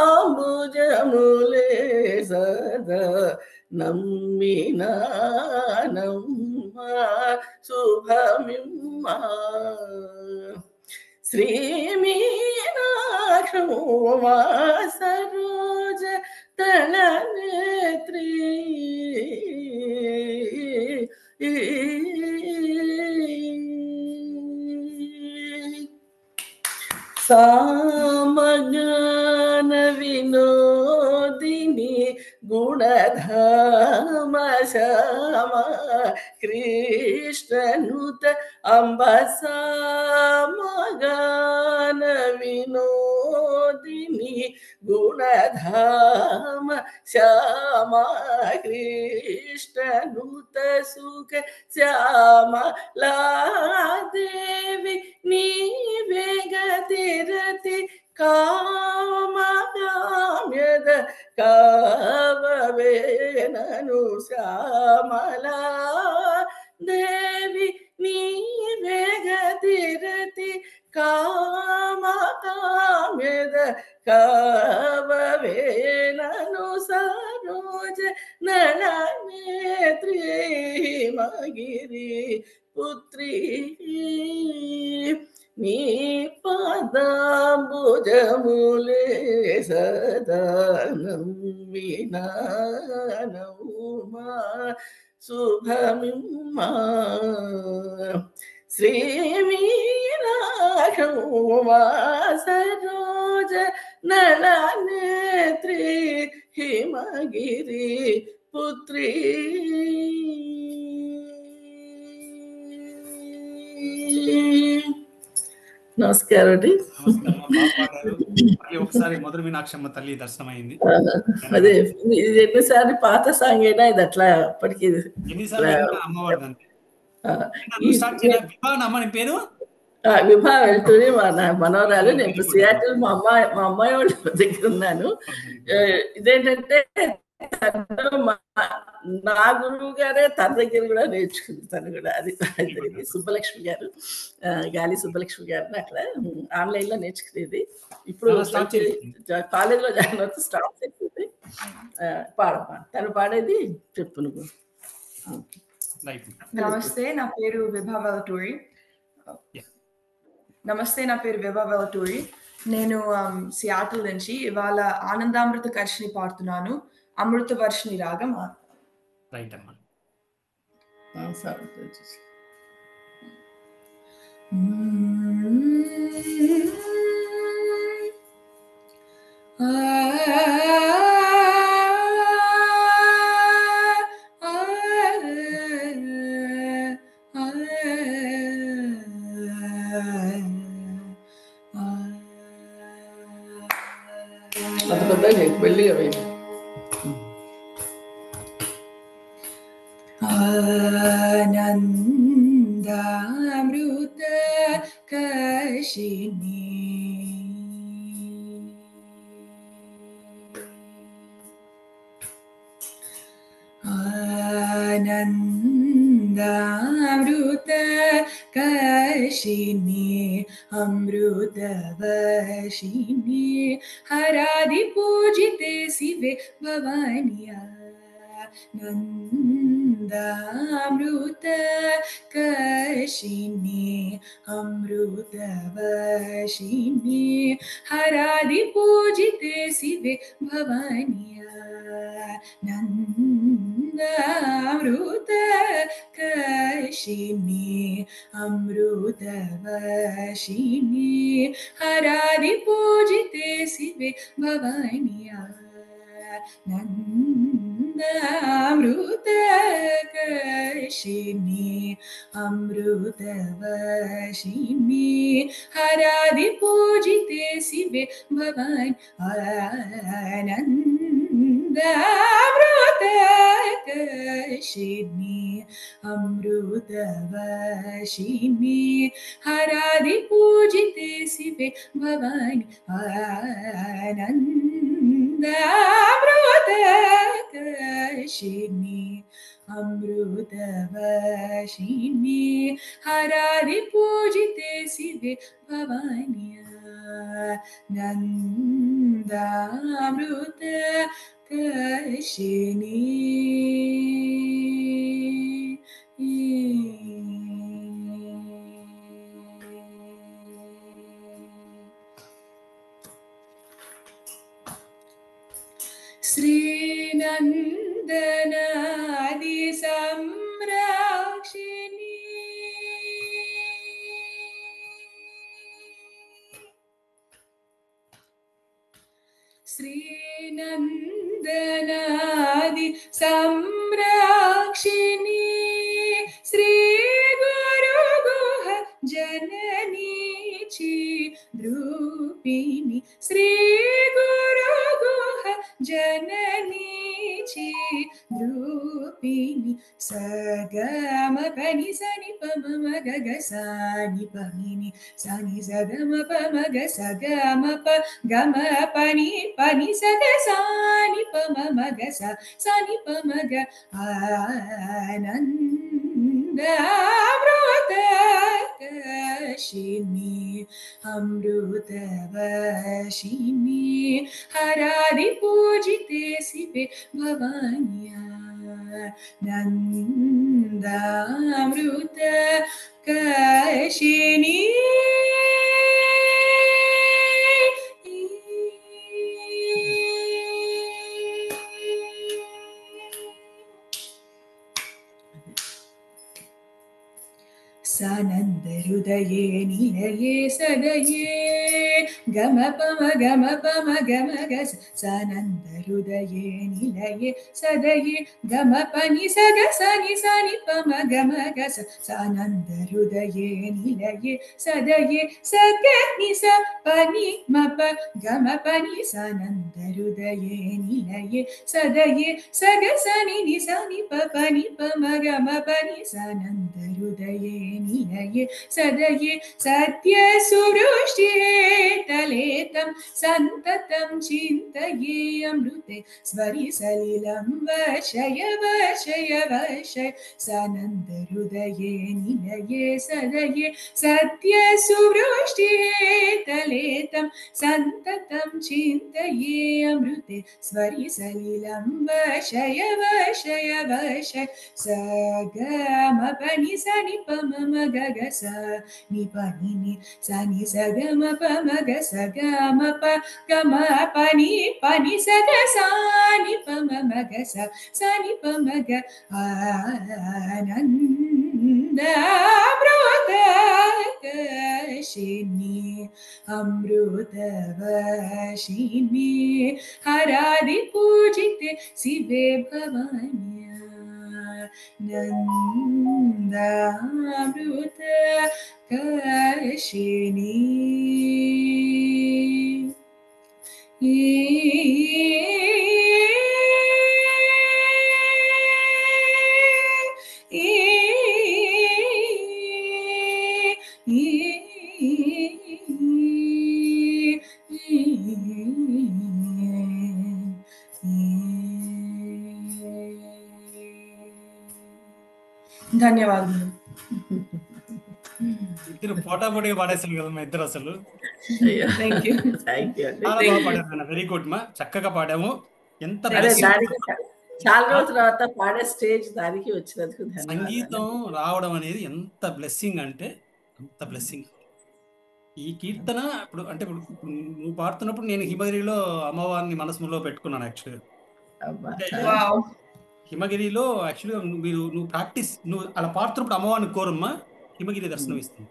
సదా నమ్మినానమ్మా శుభమిమ్మా శ్రీమీనాక్షం మా సరోజ దళనేత్రీ సామగాన వినోదిని గుణధామ శ్యామ కృష్ణనుత అంబ సామగాన వినోదిని గుణధామ శ్యామ కృష్ణనుత సుఖ శ్యామ లాదేవి నీవే గతిరతి కామకామ్యద కావవేనను శ్యామలా దేవి నీవే గతిరతి కామకామ్యద కావవేనను సరోజ నళనేత్రీ హిమగిరి పుత్రీ నీ పాదాంబుజములే సదా నమ్మినానమ్మా శుభమిమ్మా శ్రీమీనాక్షం మా సరోజ నళనేత్రీ హిమగిరి పుత్రీ నమస్కారం అండి.
ఒకసారి మధుర మీనాక్షమ్మ తల్లి దర్శనం అయింది.
అదే ఇది ఎన్నిసార్లు పాత సాంగ్ అయినా ఇది అట్లా అప్పటికి
అమ్మవారు పేరు
విభా వెళ్తుంది మా మనవరాలు. నేను ఇప్పుడు సియాటిల్ మా అమ్మాయి వాళ్ళ దగ్గర ఉన్నాను. ఇదేంటంటే నా గురువు గారే తన దగ్గర కూడా నేర్చుకుంది. తను కూడా అది సుబ్బలక్ష్మి గారు, గాలి సుబ్బలక్ష్మి గారిని అట్లా ఆన్లైన్ లో నేర్చుకునేది. ఇప్పుడు కాలేజీలో జాయిన్ అవుతూ స్టాప్ చేసింది. పాడమ్మా, తను పాడేది చెప్పు నువ్వు.
నమస్తే, నా పేరు విభా వెలటూరి. నేను సియాటిల్ నుంచి ఇవాళ ఆనందామృత కర్షిని పాడుతున్నాను. అమృత వర్షిని రాగం.
రైట్ అమ్మా.
అంత పెద్దగా వెళ్ళి అవి
ఆనందామృత కర్షిని ఆనందామృత కర్షిని అమృతవర్షిని హరాది పూజితే శివే భవాని ఆనందామృత కర్షిని అమృతవర్షిని హరాది పూజితే శివే భవాని ఆనందామృత కర్షిని అమృతవర్షిని హరాది పూజితే శివే భవాని ఆనందామృత కర్షిని అమృతవర్షిని హరాది పూజితే శివే భవాని ఆనందామృత కర్షిని అమృతవర్షిని హరాది పూజితే శివే భవాని ఆనందామృత కర్షిని అమృతవర్షిని హరాది పూజితే శివే భవాని ఆనందామృత కర్షిని. శ్రీనందనాది సంరక్షిణి శ్రీనందనాది సంరక్షిణి శ్రీ గురు గుహ జననీ ద్రూపిణి శ్రీ గురు గుహ జననీ ద్రూపిణి సగమ పని సని పమ గగ సాని పమిని సని సగమ పమ గ సగమ ప గమ పని పని సగ సాని పమ మగ సని పమ గ ఆనందామృత కర్షిని అమృతవర్షిని హరాది పూజితే శివే భవాని ఆనందామృత కర్షిని. సానంద హృదయే నిలయే సదయే గమ పమ గమ గమ సానంద హృదయే నిలయే సదయే గమ పని సగ సని సని పమ గమ గస సానంద హృదయే నిలయే సదయే సగ ని స పని మప గమ పని సానంద హృదయే నిలయే సదయే సగ సని ని సని పని పమ గమ పని సానంద హృదయే నిలయే సదయే సత్య సువృష్టియే తలేతం సంతతం చింతయే అమృతే స్వరి సలిలం వశయ వశయ వశయ సానంద హృదయే నిలయే సదయే సత్య సువృష్టియే తలేతం సంతతం చింతయే అమృతే స్వరి సలిలం వశయ వశయ వశయ సగమ పని సని పమ గగ స ని ప ని ని స ని స గ మ ప మ గ స గ మ ప గ మ ప ని స గ స ని ప మ మ గ స స ని ప మ గ ఆనందామృతవర్షిణి अमृतवर्षिणि हरादि पूजिते शिवे भवानी नन्दामृत कर्षिणि ధన్యవాదాలు.
ఇద్దరు పోటాపోటీగా పాడేసారు కదమ్మా ఇద్దరు అసలు.
థ్యాంక్ యూ
అండి.
చాలా బాగా పాడారు, వెరీ గుడ్ మా, చక్కగా పాడాము. ఎంత
అదే
blessing.
దానికి చాలా రోజుల తర్వాత పాడే స్టేజ్ దానికి వచ్చినందుకు
సంగీతం రావడం అనేది ఎంత బ్లెస్సింగ్ అంటే అంత బ్లెస్సింగ్. ఈ కీర్తన ఇప్పుడు అంటే ఇప్పుడు నువ్వు పాడుతున్నప్పుడు నేను హిమగిరిలో అమ్మవారిని మనసులో పెట్టుకున్నాను యాక్చువల్గా. అంటే హిమగిరిలో యాక్చువల్గా నువ్వు ప్రాక్టీస్ నువ్వు అలా పాడుతున్నప్పుడు అమ్మవారిని కోరమ్మా, హిమగిరి దర్శనం ఇస్తుంది.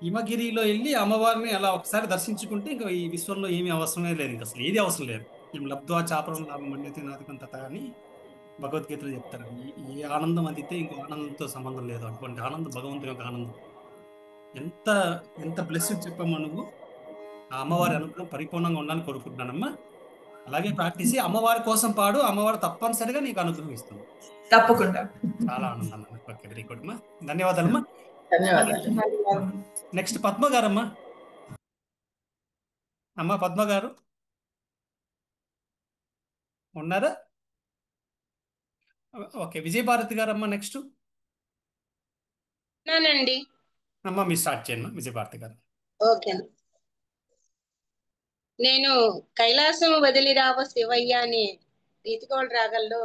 హిమగిరిలో వెళ్ళి అమ్మవారిని అలా ఒకసారి దర్శించుకుంటే ఇంకా ఈ విశ్వంలో ఏమీ అవసరమే లేదు, ఇంకా అసలు ఏది అవసరం లేదు. ఏం లబ్ధ్వా చాపరం లాభం మండితే నాదికంత అని భగవద్గీతలో చెప్తారు. ఈ ఆనందం అందితే ఇంకో ఆనందంతో సంబంధం లేదు, అటువంటి ఆనందం భగవంతుని యొక్క ఆనందం. ఎంత ఎంత బ్లెస్ చెప్పమ్మా నువ్వు. ఆ అమ్మవారి అనుగ్రహం పరిపూర్ణంగా ఉండాలని కోరుకుంటున్నానమ్మా. అలాగే ప్రాక్టీస్ అమ్మవారి కోసం పాడు, అమ్మవారు తప్పనిసరిగా నీకు అనుగ్రహం ఇస్తుంది.
తప్పకుండా.
చాలా ఆనందం. ఓకే, వెరీ గుడ్ అమ్మా, ధన్యవాదాలమ్మా.
ధన్యవాదాలు.
నెక్స్ట్ పద్మ గారమ్మా. అమ్మా పద్మ గారు ఉన్నారా? ఓకే, విజయభారతి గారమ్మా నెక్స్ట్.
నానండి.
అమ్మా మీరు స్టార్ట్ చేయండి విజయభారతి గారు.
ఓకే. నేను కైలాసం వదిలి రావ శివయ్య అనే గీతికోళ్ళ రాగంలో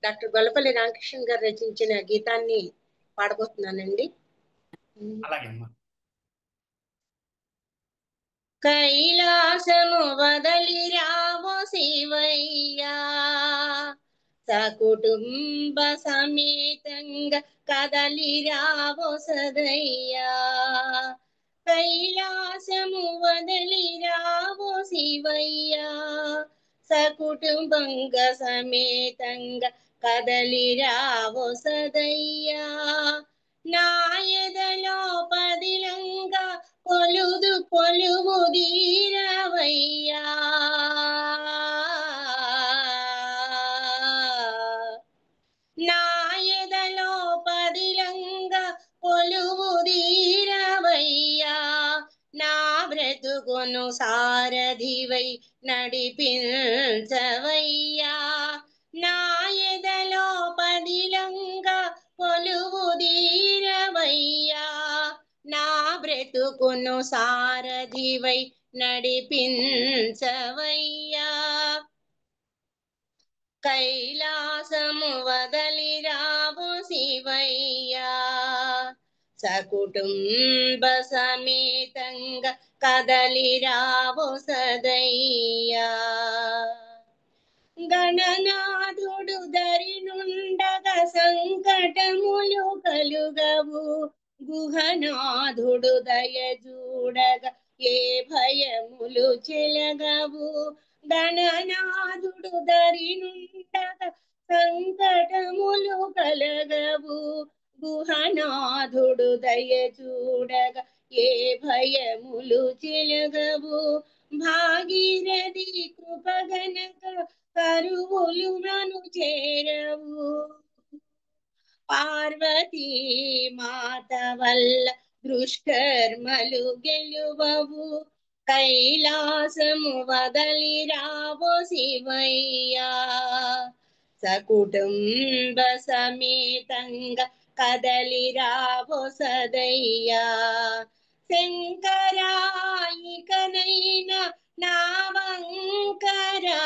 డాక్టర్ గొల్లపల్లి రామకృష్ణ గారు రచించిన గీతాన్ని పాడబోతున్నానండి.
అలాగేమ్మా.
కైలాసము వదలి రావో శివయ్యా, సకుటుంబ సమేతంగా కదలి రావో సదయ్యా. కైలాసము వదలి రావో శివయ్యా, సకుటుంబంగా సమేతంగా కదలి రావో సదయ్యా. నాయదలో పదిలంగా కొలువు దీరవయ్యా. నాయదలో పదిలంగా కొలువు దీరవయ్యా. నా బ్రతుకును సారథివై నడిపించవయ్యా. నాయదలో పదిలంగా కొలువు దీరవయ్యా. నా బ్రతుకును సారథివై నడిపించవయ్యా. కైలాసము వదలి రావు శివయ్యా, సకుటుంబ సమేతంగా కదలి రావు సదయ్యా. గణనాథుడు దరి నుండగా సంకటములు కలుగవు, గుహనాథుడు దయ చూడగా ఏ భయములు చెలగవు. గణనాథుడు దరి నుండగా సంకటములు కలగవు, గుహనాథుడు దయ చూడగా ఏ భయములు చెలగవు. భాగీరథి కృపగనక కరువులు నను చేరవు, పార్వతీ మాత వల్ల దుష్కర్మలు గెలువవు. కైలాసము వదలి రావో శివయ్యా, సకుటుంబ సమేతంగా కదలి రావో సదయ్యా. శంకరాయికనైనా నా వంకరా,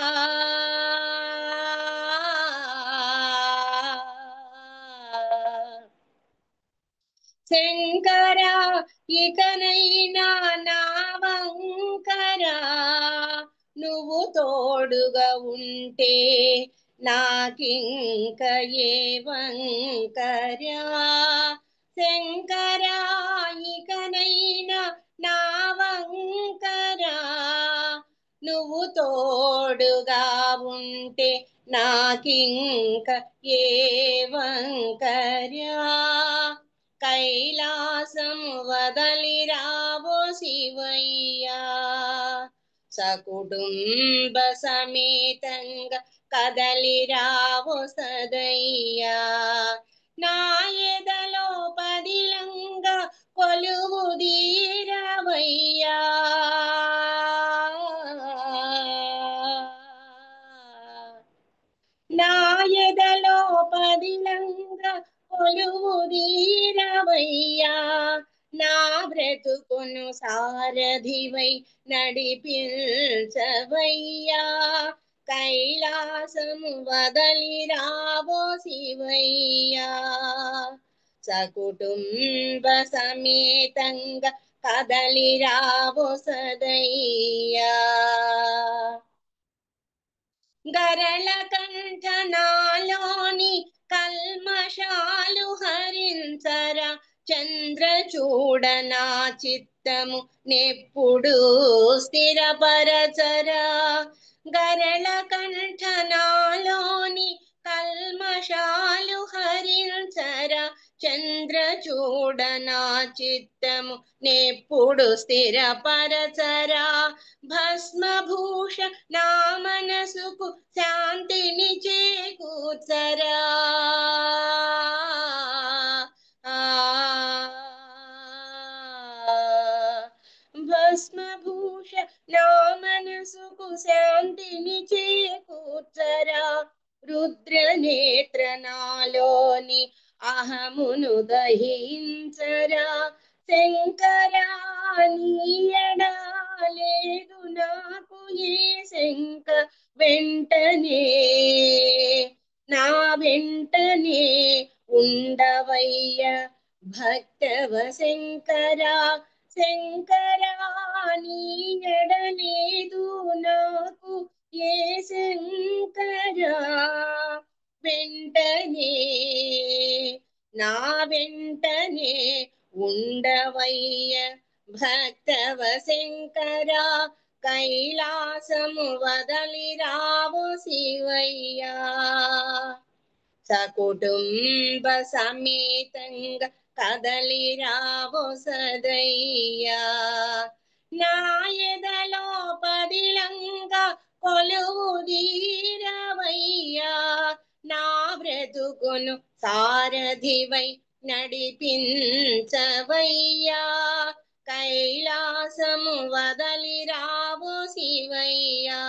శంకరా ఇకనైనా నా వంకరా నువ్వు తోడుగా ఉంటే నాకింక ఏ వంకరా శంకరా ఇకనైనా నా వంకరా నువ్వు తోడుగా ఉంటే నాకింక ఏ వంకరా కైలాసం వదలి రావో శివయ్యా సకుటుంబ సమేతంగా కదలి రావో సదయ్యా నా ఎదలో పదిలంగా కొలువు దీరవయ్యా నా ఎదలో పదిలంగా కొలువు దీరవయ్యా నా బ్రతుకును సారథివై నడిపించవయ్యా కైలాసము వదలి రావో శివయ్యా సకుటుంబ సమేతంగా కదలి రావో సదయ్యా గరళ కంఠనాలోని కల్మషాలు హరించరా చంద్రచూడనా చిత్తము నెప్పుడు స్థిరపరచరా గరళ కంఠనాలోని కల్మషాలు హరించరా చంద్రచూడనా చిత్తము నెప్పుడు స్థిరపరచరా భస్మభూష నా మనసుకు శాంతిని చేకూర్చరా భస్మభూష నా మనసుకు శాంతిని చేకూర్చరా రుద్రనేత్ర నాలోని అహమును దహించరా శంకరా నీయడా లేదు నాకు ఏ శంక వెంటనే నా వెంటనే ఉండవయ్య భక్తవ శంకరా శంకరా నీయడలేదు నాకు ఏ శంకరా వెంటనే నా వెంటనే ఉండవయ్య భక్తవ శంకరా కైలాసము వదలి రావో శివయ్యా సకుటుంబ సమేతంగా కదలి రావో సదయ్యా నా ఎదలో పదిలంగా కొలువు దీరవయ్యా నా బ్రతుకును సారథివై నడిపించవయ్యా కైలాసము వదలి రావో శివయ్యా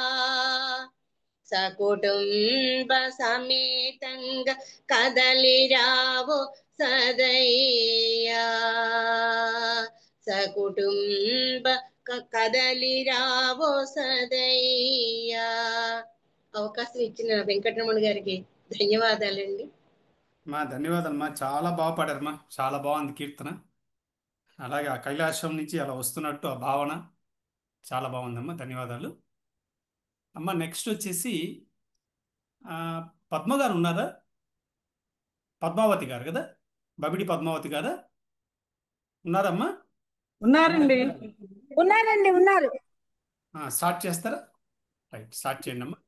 సకుటుంబ సమేతంగా కదలి రావో సదయ్యా సకుటుంబ కదలి రావో సదయ్యా అవకాశం ఇచ్చిన వెంకటరమణ గారికి ధన్యవాదాలండి.
మా ధన్యవాదాలమ్మా, చాలా బాగా పాడారమ్మా, చాలా బాగుంది కీర్తన. అలాగే ఆ కైలాసం నుంచి అలా వస్తున్నట్టు ఆ భావన చాలా బాగుందమ్మా, ధన్యవాదాలు అమ్మ. నెక్స్ట్ వచ్చేసి పద్మ గారు ఉన్నారా? పద్మావతి గారు కదా, బబిడి పద్మావతి గారా? ఉన్నారమ్మా?
ఉన్నారండి, ఉన్నారండి, ఉన్నారు.
స్టార్ట్ చేస్తారా? రైట్, స్టార్ట్ చేయండి అమ్మా.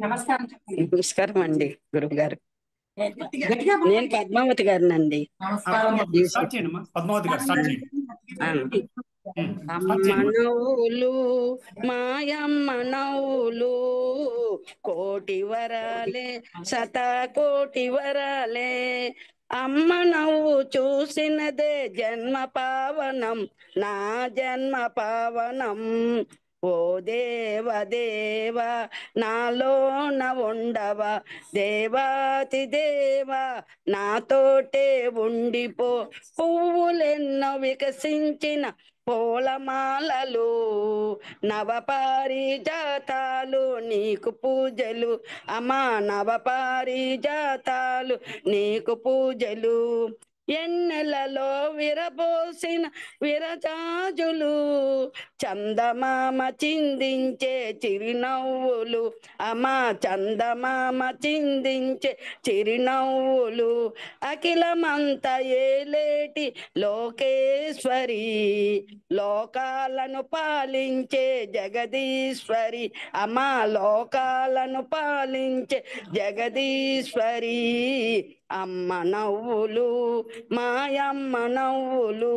నమస్కారం అండి గురువు గారు. నేను పద్మావతి గారినండి.
స్టార్ట్ చేయండి అమ్మా, పద్మావతి గారు స్టార్ట్ చేయండి.
అమ్మ నవ్వులు మాయమ్మ నవ్వులు కోటి వరాలే శతకోటి వరాలే అమ్మ నవ్వు చూసినదే జన్మ పావనం నా జన్మ పావనం
ఓ దేవ దేవ నాలోన ఉండవా, దేవాతి దేవ నాతోటే ఉండిపో. పువ్వులెన్నో వికసించిన పూలమాలలు, నవపారిజాతాలు నీకు పూజలు అమ్మా, నవపారిజాతాలు నీకు పూజలు. ఎన్నెలలో విరబోసిన విరజాజులు, చందమామ చిందించే చిరునవ్వులు అమ్మా, చందమామ చిందించే చిరునవ్వులు. అఖిలమంత ఏలేటి లోకేశ్వరి, లోకాలను పాలించే జగదీశ్వరి అమ్మా, లోకాలను పాలించే జగదీశ్వరి. అమ్మ నవ్వులు మాయమ్మ నవ్వులు,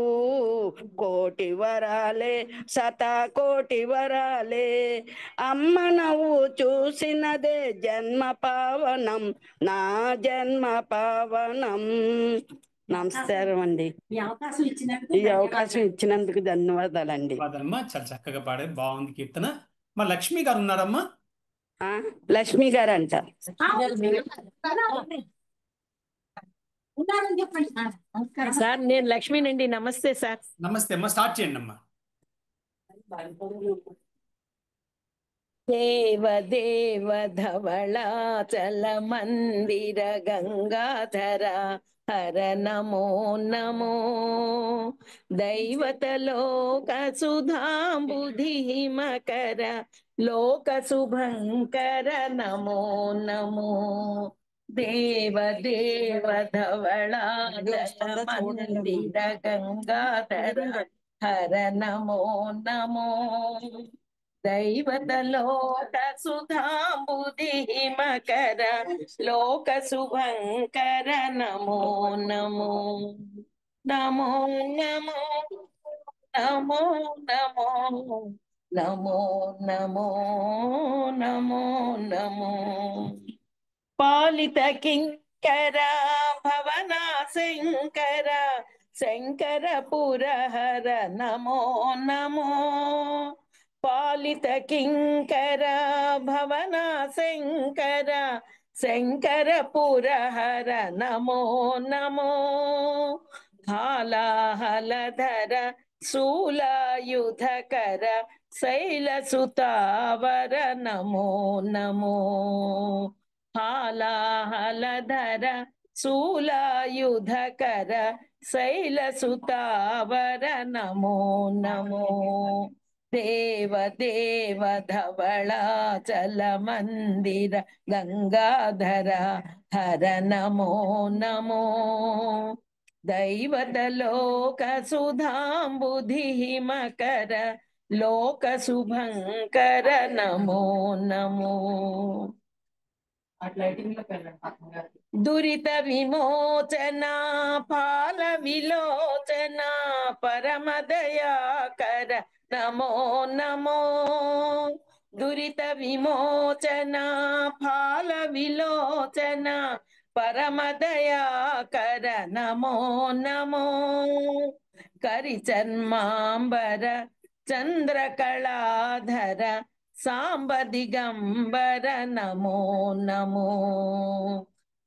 కోటి వరాలే శతకోటి వరాలే. అమ్మ నవ్వు చూసినదే జన్మ పావనం, నా జన్మ పావనం. నమస్కారం అండి. ఈ అవకాశం ఇచ్చినందుకు ధన్యవాదాలండి.
అమ్మా చాలా చక్కగా పాడే, బాగుంది కీర్తన. మా లక్ష్మి గారు ఉన్నారమ్మా?
లక్ష్మి గారు అంట.
సార్ నేను లక్ష్మీనండి. నమస్తే సార్.
నమస్తే అమ్మా, స్టార్ట్ చేయండి అమ్మా.
దేవ దేవ ధవళాచల మందిర గంగాధర హర నమో నమో. దైవతలోక సుధాంబుధి మకర లోక శుభంకర నమో నమో. దేవ దేవ ధవళాచల మందిర గంగాధర హర నమో నమో. దైవతలోక సుధాంబుధి మకర లోక శుభంకర నమో నమో. నమో నమో నమో నమో నమో నమో నమో నమో. పాలిత కింకర భవన శంకర శంకర పురహర నమో నమో. పాలిత కింకర భవన శంకర శంకర పురహర నమో నమో. హాలాహలధర శూలాయుధకర శైలసుతావర నమో నమో. హాలాహలధర శూలాయుధకర శైలసుతావర నమో నమో. దేవ దేవ ధవళాచల మందిర గంగాధర హర నమో నమో. దైవతలోక సుధాంబుధి మకర లోక శుభంకర నమో నమో. దురిత విమోచన పాల విలోచన పరమదయాకర నమో నమో. దురిత విమోచన పాల విలోచన పరమదయాకర నమో నమో. కరిచర్మాంబర చంద్రకళాధర సాంబ దిగంబర నమో నమో.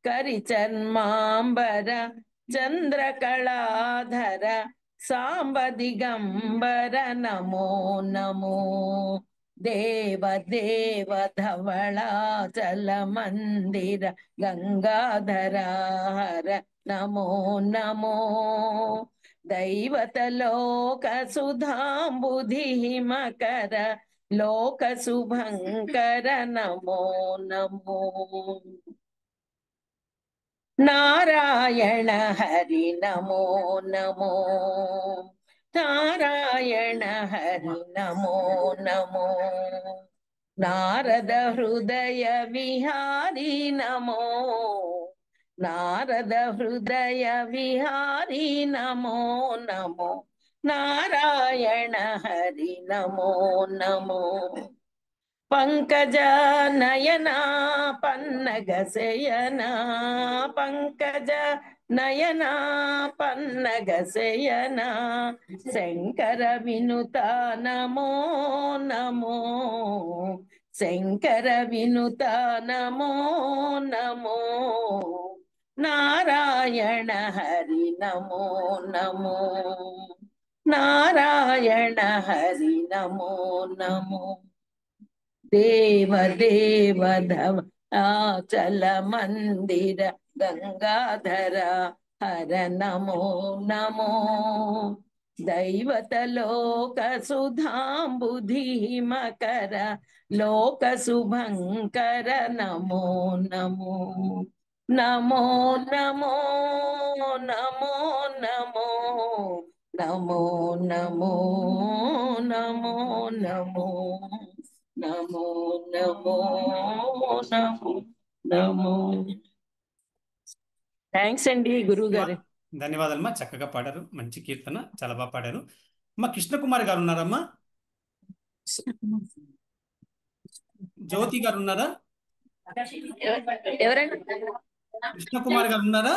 కరిచర్మాంబర చంద్రకళాధర సాంబ దిగంబర నమో నమో. దేవ దేవ ధవళాచల మందిర గంగాధర హర నమో నమో. దైవతలోక సుధాంబుధి మకర లోక శుభంకర నమో నమో. నారాయణ హరి నమో నమో. నారాయణ హరి నమో నమో. నారద హృదయ విహారీ నమో. నారద హృదయ విహారీ నమో నమో. నారాయణ హరి నమో నమో. పంకజ నయనా పన్నగ శయనా పంకజ నయనా పన్నగ శయనా శంకర వినుత నమో నమో శంకర వినుత నమో నమో నారాయణ హరి నమో నమో నారాయణ హరి నమో నమో దేవ దేవ ధవ ఆచల మందిర గంగాధర హర నమో నమో దైవత లోక సుధాంబుధీమకర లోక శుభంకర నమో నమో నమో నమో నమో నమో నమో నమో నమో నమో నమో నమో నమో నమో థ్యాంక్స్ అండి గురువు గారు.
ధన్యవాదాలమ్మా, చక్కగా పాడారు, మంచి కీర్తన, చాలా బాగా పాడారు. అమ్మా కృష్ణకుమారి గారు ఉన్నారమ్మా? జ్యోతి గారు ఉన్నారా?
ఎవరండి?
కృష్ణకుమారి గారు ఉన్నారా?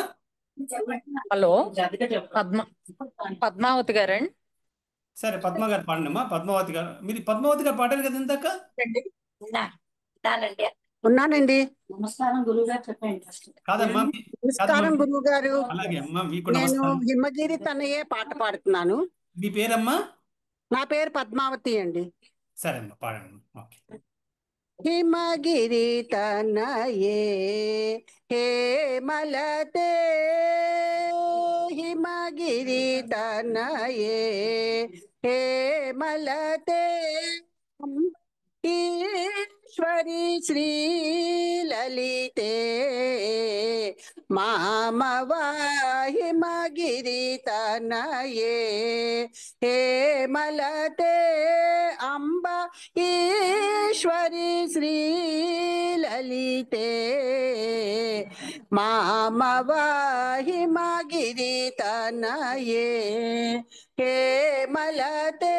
హలో, పద్మావతి గారండి.
సరే, పద్మ గారు పాడండి అమ్మా. పద్మావతి గారు, మీరు పద్మావతి గారు పాడారు కదా ఇందాక?
ఉన్నానండి.
నమస్కారం గురువు గారు, చెప్పండి. కాదమ్మా,
నమస్కారం గురువు గారు.
అలాగే అమ్మా, మీకు కూడా
నేను
నమస్కారం.
హిమగిరి తనయే పాట పాడుతున్నాను.
మీ పేరమ్మా?
నా పేరు పద్మావతి అండి.
సరే అమ్మా, పాడండి. ఓకే.
హిమగిరి తనయే హే మలతే హిమగిరి తనయే హే మలతే ఈశ్వరి శ్రీ లలితే మామవా హిమగిరి తనయే హే మలతే అంబ ఈశ్వరి శ్రీ లలితే మామవా హిమగిరి తనయే హే మలతే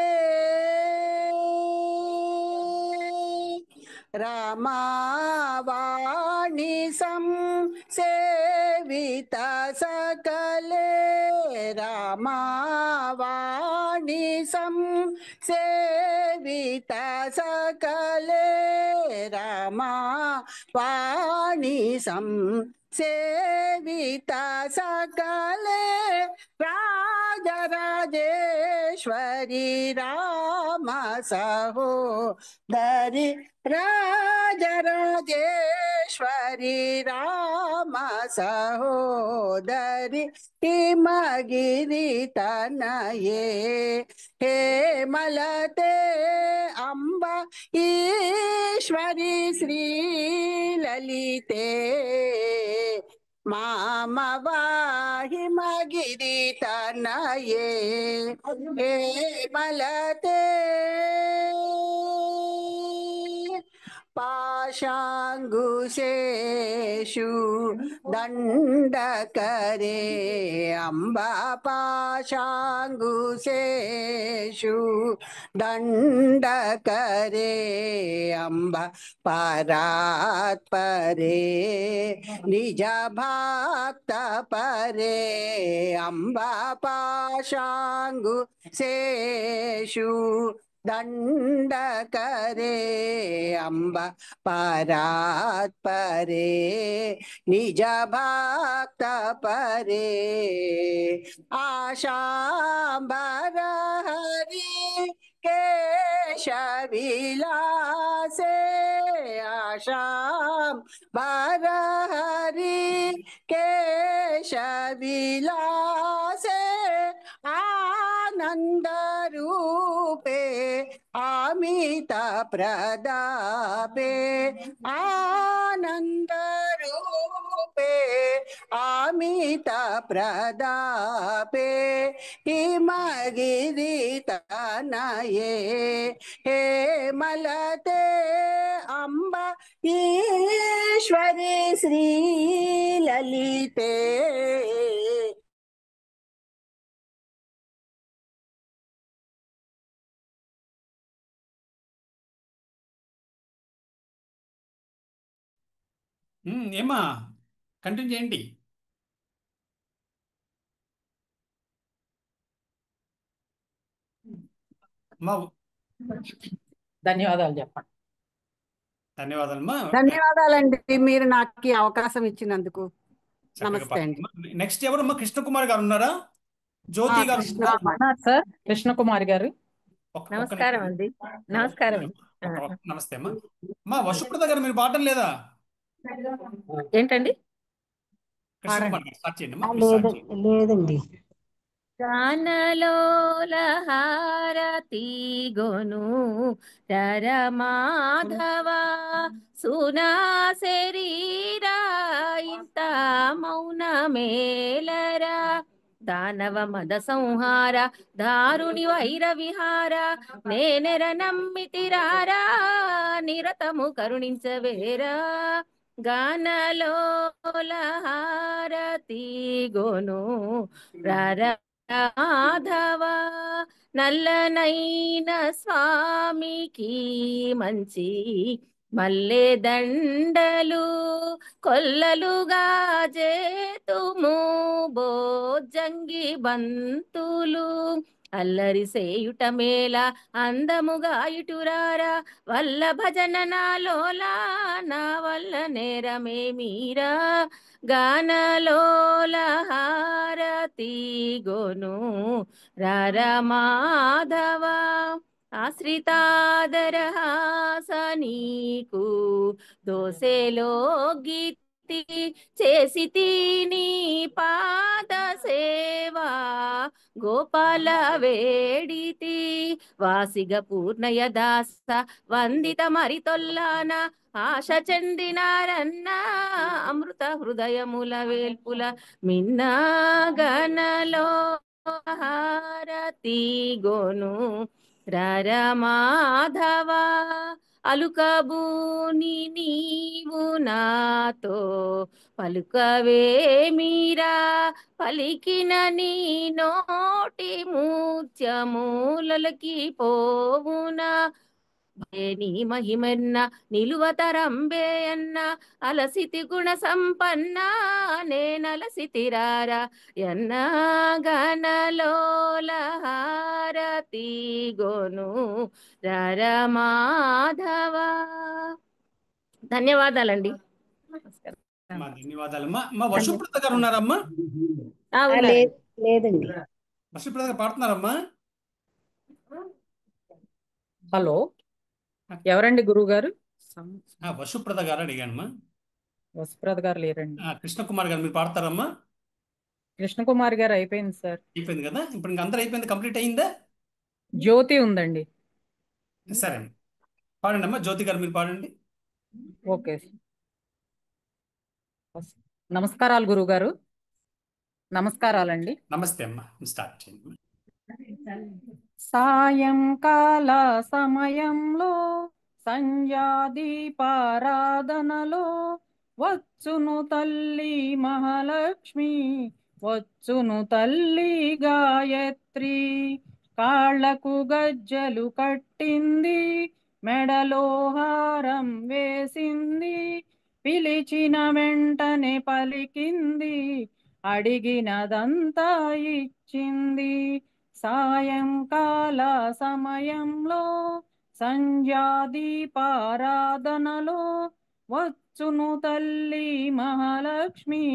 రామావాణి సంసేవిత సకలే రామావాణి సంసేవిత సకలే రామావాణి సంసేవిత సకలే రాజరాజేశ్వరి రామ సహోదరి రాజరాజేశ్వరి రామ సహోదరి హిమగిరి తనయే హే మలతే అంబ ఈశ్వరి శ్రీ లలితే మామవా హిమగిరి తనయే హే మలతే పాశాంగుశేషు దండకరే అంబా పాశాంగుశేషు దండకరే అంబ పరాత్పరే నిజ భక్త పరే అంబా పాశాంగుశేషు దండకరే అంబ పరాత్పరే నిజ భక్త పరే ఆశాంబర హరి కేశవిలాసే ఆశాంబర హరి కేశవిలాసే ఆనంద రూపే అమిత ప్రదాపే ఆనంద రూపే అమిత ప్రదాపే హిమగిరి తనయే హే మలతే అంబ ఈశ్వరి శ్రీ లలితే
ఏమా కంటిన్యూ చేయండి. మా
ధన్యవాదాలు చెప్పండి.
ధన్యవాదాలమ్మా.
ధన్యవాదాలండి మీరు నాకు ఈ అవకాశం ఇచ్చినందుకు.
చక్కగా
నమస్తే అండి.
పాడమ్మా. నెక్స్ట్ ఎవరమ్మా? కృష్ణకుమార్ గారు ఉన్నారా? జ్యోతి గారు ఉన్నారా?
ఉన్నారు సార్ కృష్ణకుమారి గారు.
ఒక్క
నమస్కారం
నిమిషం.
అండి. నమస్కారం అండి.
నమస్తే అమ్మా. మా వశుప్రద గారు మీరు పాడడం లేదా?
ఏంటండి?
కృష్ణకుమార్ గారు స్టార్ట్ చేయండి అమ్మా. మీరు స్టార్ట్ చేయండి.
లేదండి.
గానలోల హారతి గొను రరమాధవ సునా శరీరా ఇంత మౌన మేలరా దానవ మద సంహార దారుని వైర విహార నేనెర నమ్మితిరారా నిరతము కరుణించవేరా గానలోల హారతి గొను రాధవ నల్లనైన స్వామికి మంచి మల్లె దండలు కొల్లలుగా చేతుము బోజంగి బంతులు అల్లరి సేయుట మేళ అందముగా ఇటురారా వల్ల భజన నాలోలా నా వల్ల నేరమేమీరా గానలోల హారతి గొను రరమాధవ ఆశ్రితాదర హాసనీకు దోసెలో గీతి చేసి తీని పాద సేవా గోపాల వేడితి వాసిగ పూర్ణయ దాస వందిత మరితొల్లాన ఆశ చెందినారన్న అమృత హృదయముల వేల్పుల మిన్న గనలో హారతి గోను రరమాధవ అలుకబూని నీవు నాతో పలుకవేమీరా పలికిన నీ నోటి మూత్యమూలకి పోవునా నీ మహిమన్న నిలువతరంబే అన్న అలసితి గుణ సంపన్న నేనలసితిరారా ఎన్న గనలోల హారతి గోను రరమాధవ. ధన్యవాదాలండి.
అమ్మా ధన్యవాదాలమ్మా. మా వశుప్రద గారు ఉన్నారమ్మా?
లేదండి.
వశుప్రద గారు పాడుతున్నారమ్మా?
హలో ఎవరండి గురువు గారు?
వశుప్రద గారు అడిగానమ్మా.
వసుప్రద గారు లేరండి.
కృష్ణకుమార్ గారు మీరు పాడతారమ్మా?
కృష్ణకుమారి గారు అయిపోయింది సార్.
అయిపోయింది కదా, ఇప్పుడు ఇంక అందరూ అయిపోయింది, కంప్లీట్ అయిందా?
జ్యోతి ఉందండి.
సరే పాడండి అమ్మా. జ్యోతి గారు మీరు పాడండి.
ఓకే నమస్కారాలు గురువు గారు. నమస్కారాలండి.
నమస్తే అమ్మా. స్టార్ట్ చేయండి.
సాయంకాల సమయంలో సంధ్యాదీపారాధనలో వచ్చును తల్లి మహాలక్ష్మి, వచ్చును తల్లి గాయత్రి. కాళ్లకు గజ్జలు కట్టింది, మెడలో హారం వేసింది, పిలిచిన వెంటనే పలికింది, అడిగినదంతా ఇచ్చింది. సాయంకాల సమయంలో సంధ్యాదీపారాధనలో వచ్చును తల్లి మహాలక్ష్మి,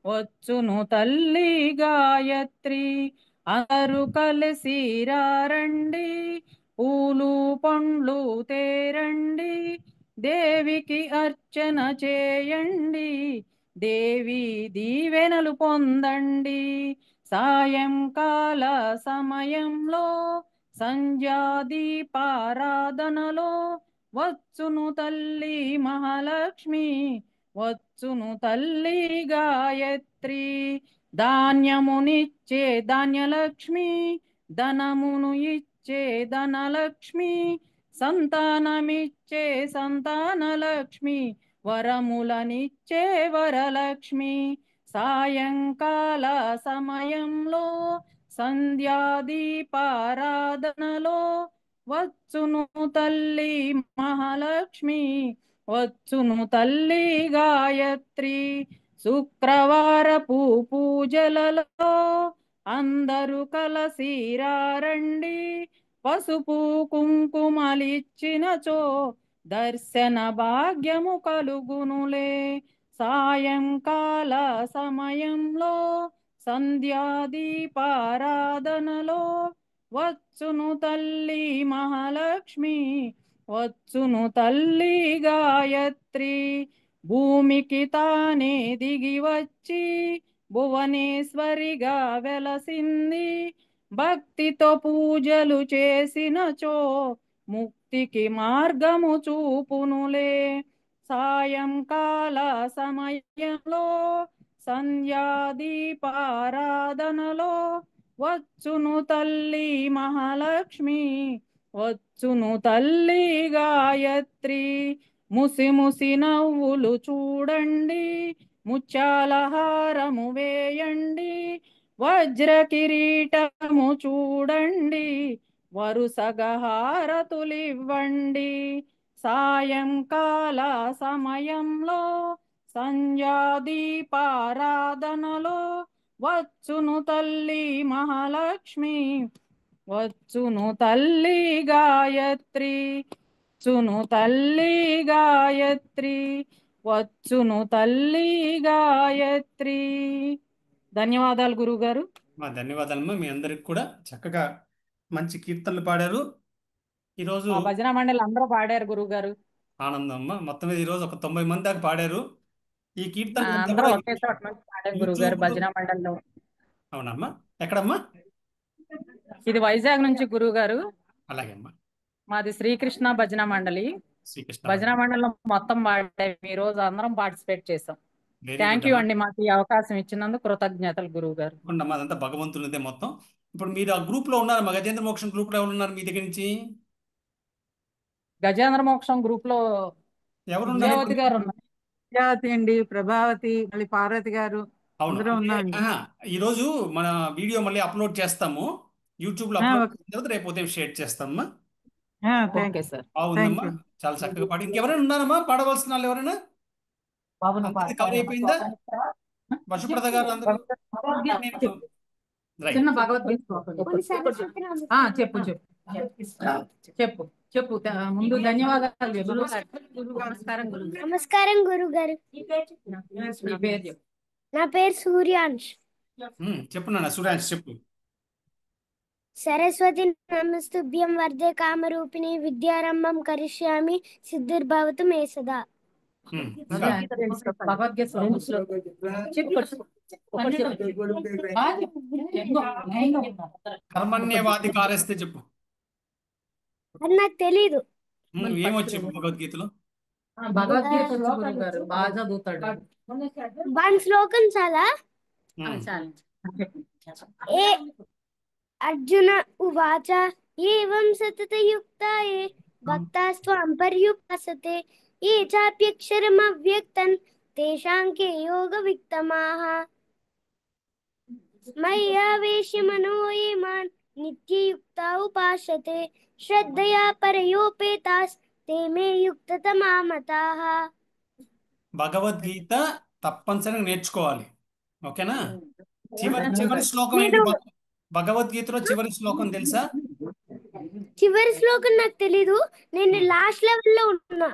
వచ్చును తల్లి గాయత్రి. అందరూ కలిసి రండి, పూలు పండ్లు తేరండి, దేవికి అర్చన చేయండి, దేవి దీవెనలు పొందండి. సాయంకాల సమయంలో సంధ్యాదీపారాధనలో వచ్చును తల్లి మహాలక్ష్మి, వచ్చును తల్లి గాయత్రి. ధాన్యమునిచ్చే ధాన్యలక్ష్మి, ధనమును ఇచ్చే ధనలక్ష్మి, సంతానమిచ్చే సంతానలక్ష్మి, వరములనిచ్చే వరలక్ష్మి. సాయంకాల సమయంలో సంధ్యాదీపారాధనలో వచ్చును తల్లి మహాలక్ష్మి, వచ్చును తల్లి గాయత్రి. శుక్రవారపు పూజలలో అందరూ కలసిరారండి. పసుపు కుంకుమలిచ్చినచో దర్శన భాగ్యము కలుగునులే. సాయంకాల సమయంలో సంధ్యాదీపారాధనలో వచ్చును తల్లి మహాలక్ష్మి. వచ్చును తల్లి గాయత్రి. భూమికి తానే దిగి వచ్చి భువనేశ్వరిగా వెలసింది. భక్తితో పూజలు చేసినచో ముక్తికి మార్గము చూపునులే. సాయంకాల సమయంలో సంధ్యాదీపారాధనలో వచ్చును తల్లి మహాలక్ష్మి. వచ్చును తల్లి గాయత్రి. ముసి ముసి నవ్వులు చూడండి, ముత్యాల హారము వేయండి, వజ్ర కిరీటము చూడండి, వరుసగా హారతులివ్వండి. సాయంకాల సమయంలో సంధ్యాదీపారాధనలో వచ్చును తల్లి మహాలక్ష్మి. వచ్చును తల్లి గాయత్రి. వచ్చును తల్లి గాయత్రి. వచ్చును తల్లి గాయత్రి. ధన్యవాదాలు గురుగారు.
మా ధన్యవాదాలమ్మా. మీ అందరికి కూడా చక్కగా మంచి కీర్తనలు పాడారు ఈరోజు.
మా భజన మండలి అందరూ పాడారు గురుగారు.
ఆనందం అమ్మా. మొత్తం మీద ఈరోజు ఒక 90 మంది దాకా పాడారు. ఈ కీర్తన
అందరూ ఒకే చోట నుంచి పాడారు గురుగారు భజన మండలిలో.
అవునమ్మా. ఎక్కడమ్మా?
ఇది వైజాగ్ నుంచి గురుగారు.
అలాగే అమ్మా.
మాది శ్రీకృష్ణ భజన మండలి.
శ్రీకృష్ణ
భజన మండలిలో మొత్తం పాడాము. ఈ రోజు అందరం పార్టిసిపేట్ చేసాం.
వెరీ
థ్యాంక్
గుడ్
యూ
అమ్మా.
అండి, మాకు ఈ అవకాశం ఇచ్చినందుకు కృతజ్ఞతలు గురువు గారు.
తప్పకుండా అమ్మా. అదంతా భగవంతునిదే మొత్తం. ఇప్పుడు మీరు ఆ గ్రూప్ లో ఉన్నారు, మా గజేంద్ర మోక్షం గ్రూప్ లో ఎవరు ఉన్నారు మీ దగ్గర నుంచి?
గజేంద్ర మోక్షం గ్రూప్ లో
ఎవరున్నారు
విద్యావతి
ఇప్పుడు?
గారు ఉన్నారు.
విద్యావతి అండి, ప్రభావతి, మళ్ళీ పార్వతి గారు
అవును.
అందరూ
అంటే
ఉన్నారండి.
ఈరోజు మన వీడియో మళ్ళీ అప్లోడ్ చేస్తాము. యూట్యూబ్ లో అప్లోడ్ చేసిన తర్వాత రేపు ఉదయం షేర్ చేస్తామమ్మా.
Thank
okay
you
sir.
Thank
బాగుందమ్మా.
యూ.
చాలా చక్కగా పాడి. ఇంకెవరైనా ఉన్నారమ్మా పాడవలసిన వాళ్ళు? ఎవరైనా అందరిది కవర్ అయిపోయిందా? వశుప్రద గారు అందరూ నేను రైట్.
చిన్న భగవద్గీత చెప్పు చెప్పు చెప్పు చెప్పు. ముందు ధన్యవాదాలు చెప్పు. నమస్కారం గురువు గారు.
నమస్కారం గురుగారు.
నీ పేరు చెప్పు.
నా పేరు సూర్యాంష్.
చెప్పు నాన్న. సూర్యాంష్ చెప్పు.
సరస్వతి నమస్తుభ్యం వర్ధే కామరూపిణి విద్యారంభం కరిష్యామి సిద్ధిర్భవతు మే సదా.
భగవద్గీత చెప్పు.
కర్మణ్యవాధికారస్తే చెప్పు.
అది నాకు తెలీదు.
ఏమొచ్చి భగవద్గీతలో?
భగవద్గీత గురువు గారు బాగా చదువుతాడు.
వన్ శ్లోకం చాలా. ఏ అర్జున ఉవాచ ఏవం సతతయుక్తాయే భక్తాస్త్వాం పర్యుపాసతే ఏ చాప్యక్షరమవ్యక్తం తేషాం కే యోగ విత్తమాః. మయ్యావేశ్య మనో ఏ మాన్ నిత్యయుక్తా ఉపాసతే శ్రద్ధయా పరయోపేతాస్ తే మే యుక్తతమా మతాః.
భగవద్గీత తప్పనిసరిగా నేర్చుకోవాలి. ఓకేనా? చివరి శ్లోకం ఏంటి? భగవద్గీతలో చివరి శ్లోకం తెలుసా?
చివరి శ్లోకం నాకు తెలీదు. నేను లాస్ట్ లెవెల్ లో ఉన్నా.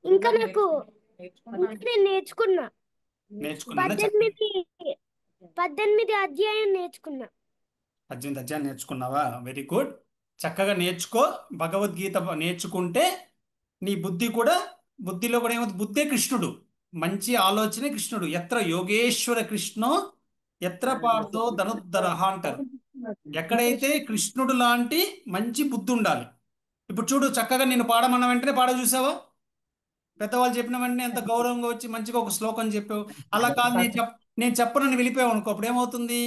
ఇంకా నాకు నేను నేర్చుకున్నా. 18 అధ్యాయం నేర్చుకున్నా.
18 అధ్యాయం నేర్చుకున్నావా? Very good. చక్కగా నేర్చుకో. భగవద్గీత నేర్చుకుంటే నీ బుద్ధిలో కూడా ఏమవుతుంది? బుద్ధే కృష్ణుడు. మంచి ఆలోచనే కృష్ణుడు. ఎత్ర యోగేశ్వర కృష్ణో ఎత్ర పార్థో ధనుర్ధరః అంటారు. ఎక్కడైతే కృష్ణుడు లాంటి మంచి బుద్ధి ఉండాలి. ఇప్పుడు చూడు, చక్కగా నేను పాడమన్న వెంటనే పాడ చూసావా? పెద్దవాళ్ళు చెప్పిన వెంటనే ఎంత గౌరవంగా వచ్చి మంచిగా ఒక శ్లోకం చెప్పావు. అలా కాదు, నేను చెప్పనని వెళ్ళిపోయావు అనుకో, అప్పుడు ఏమవుతుంది?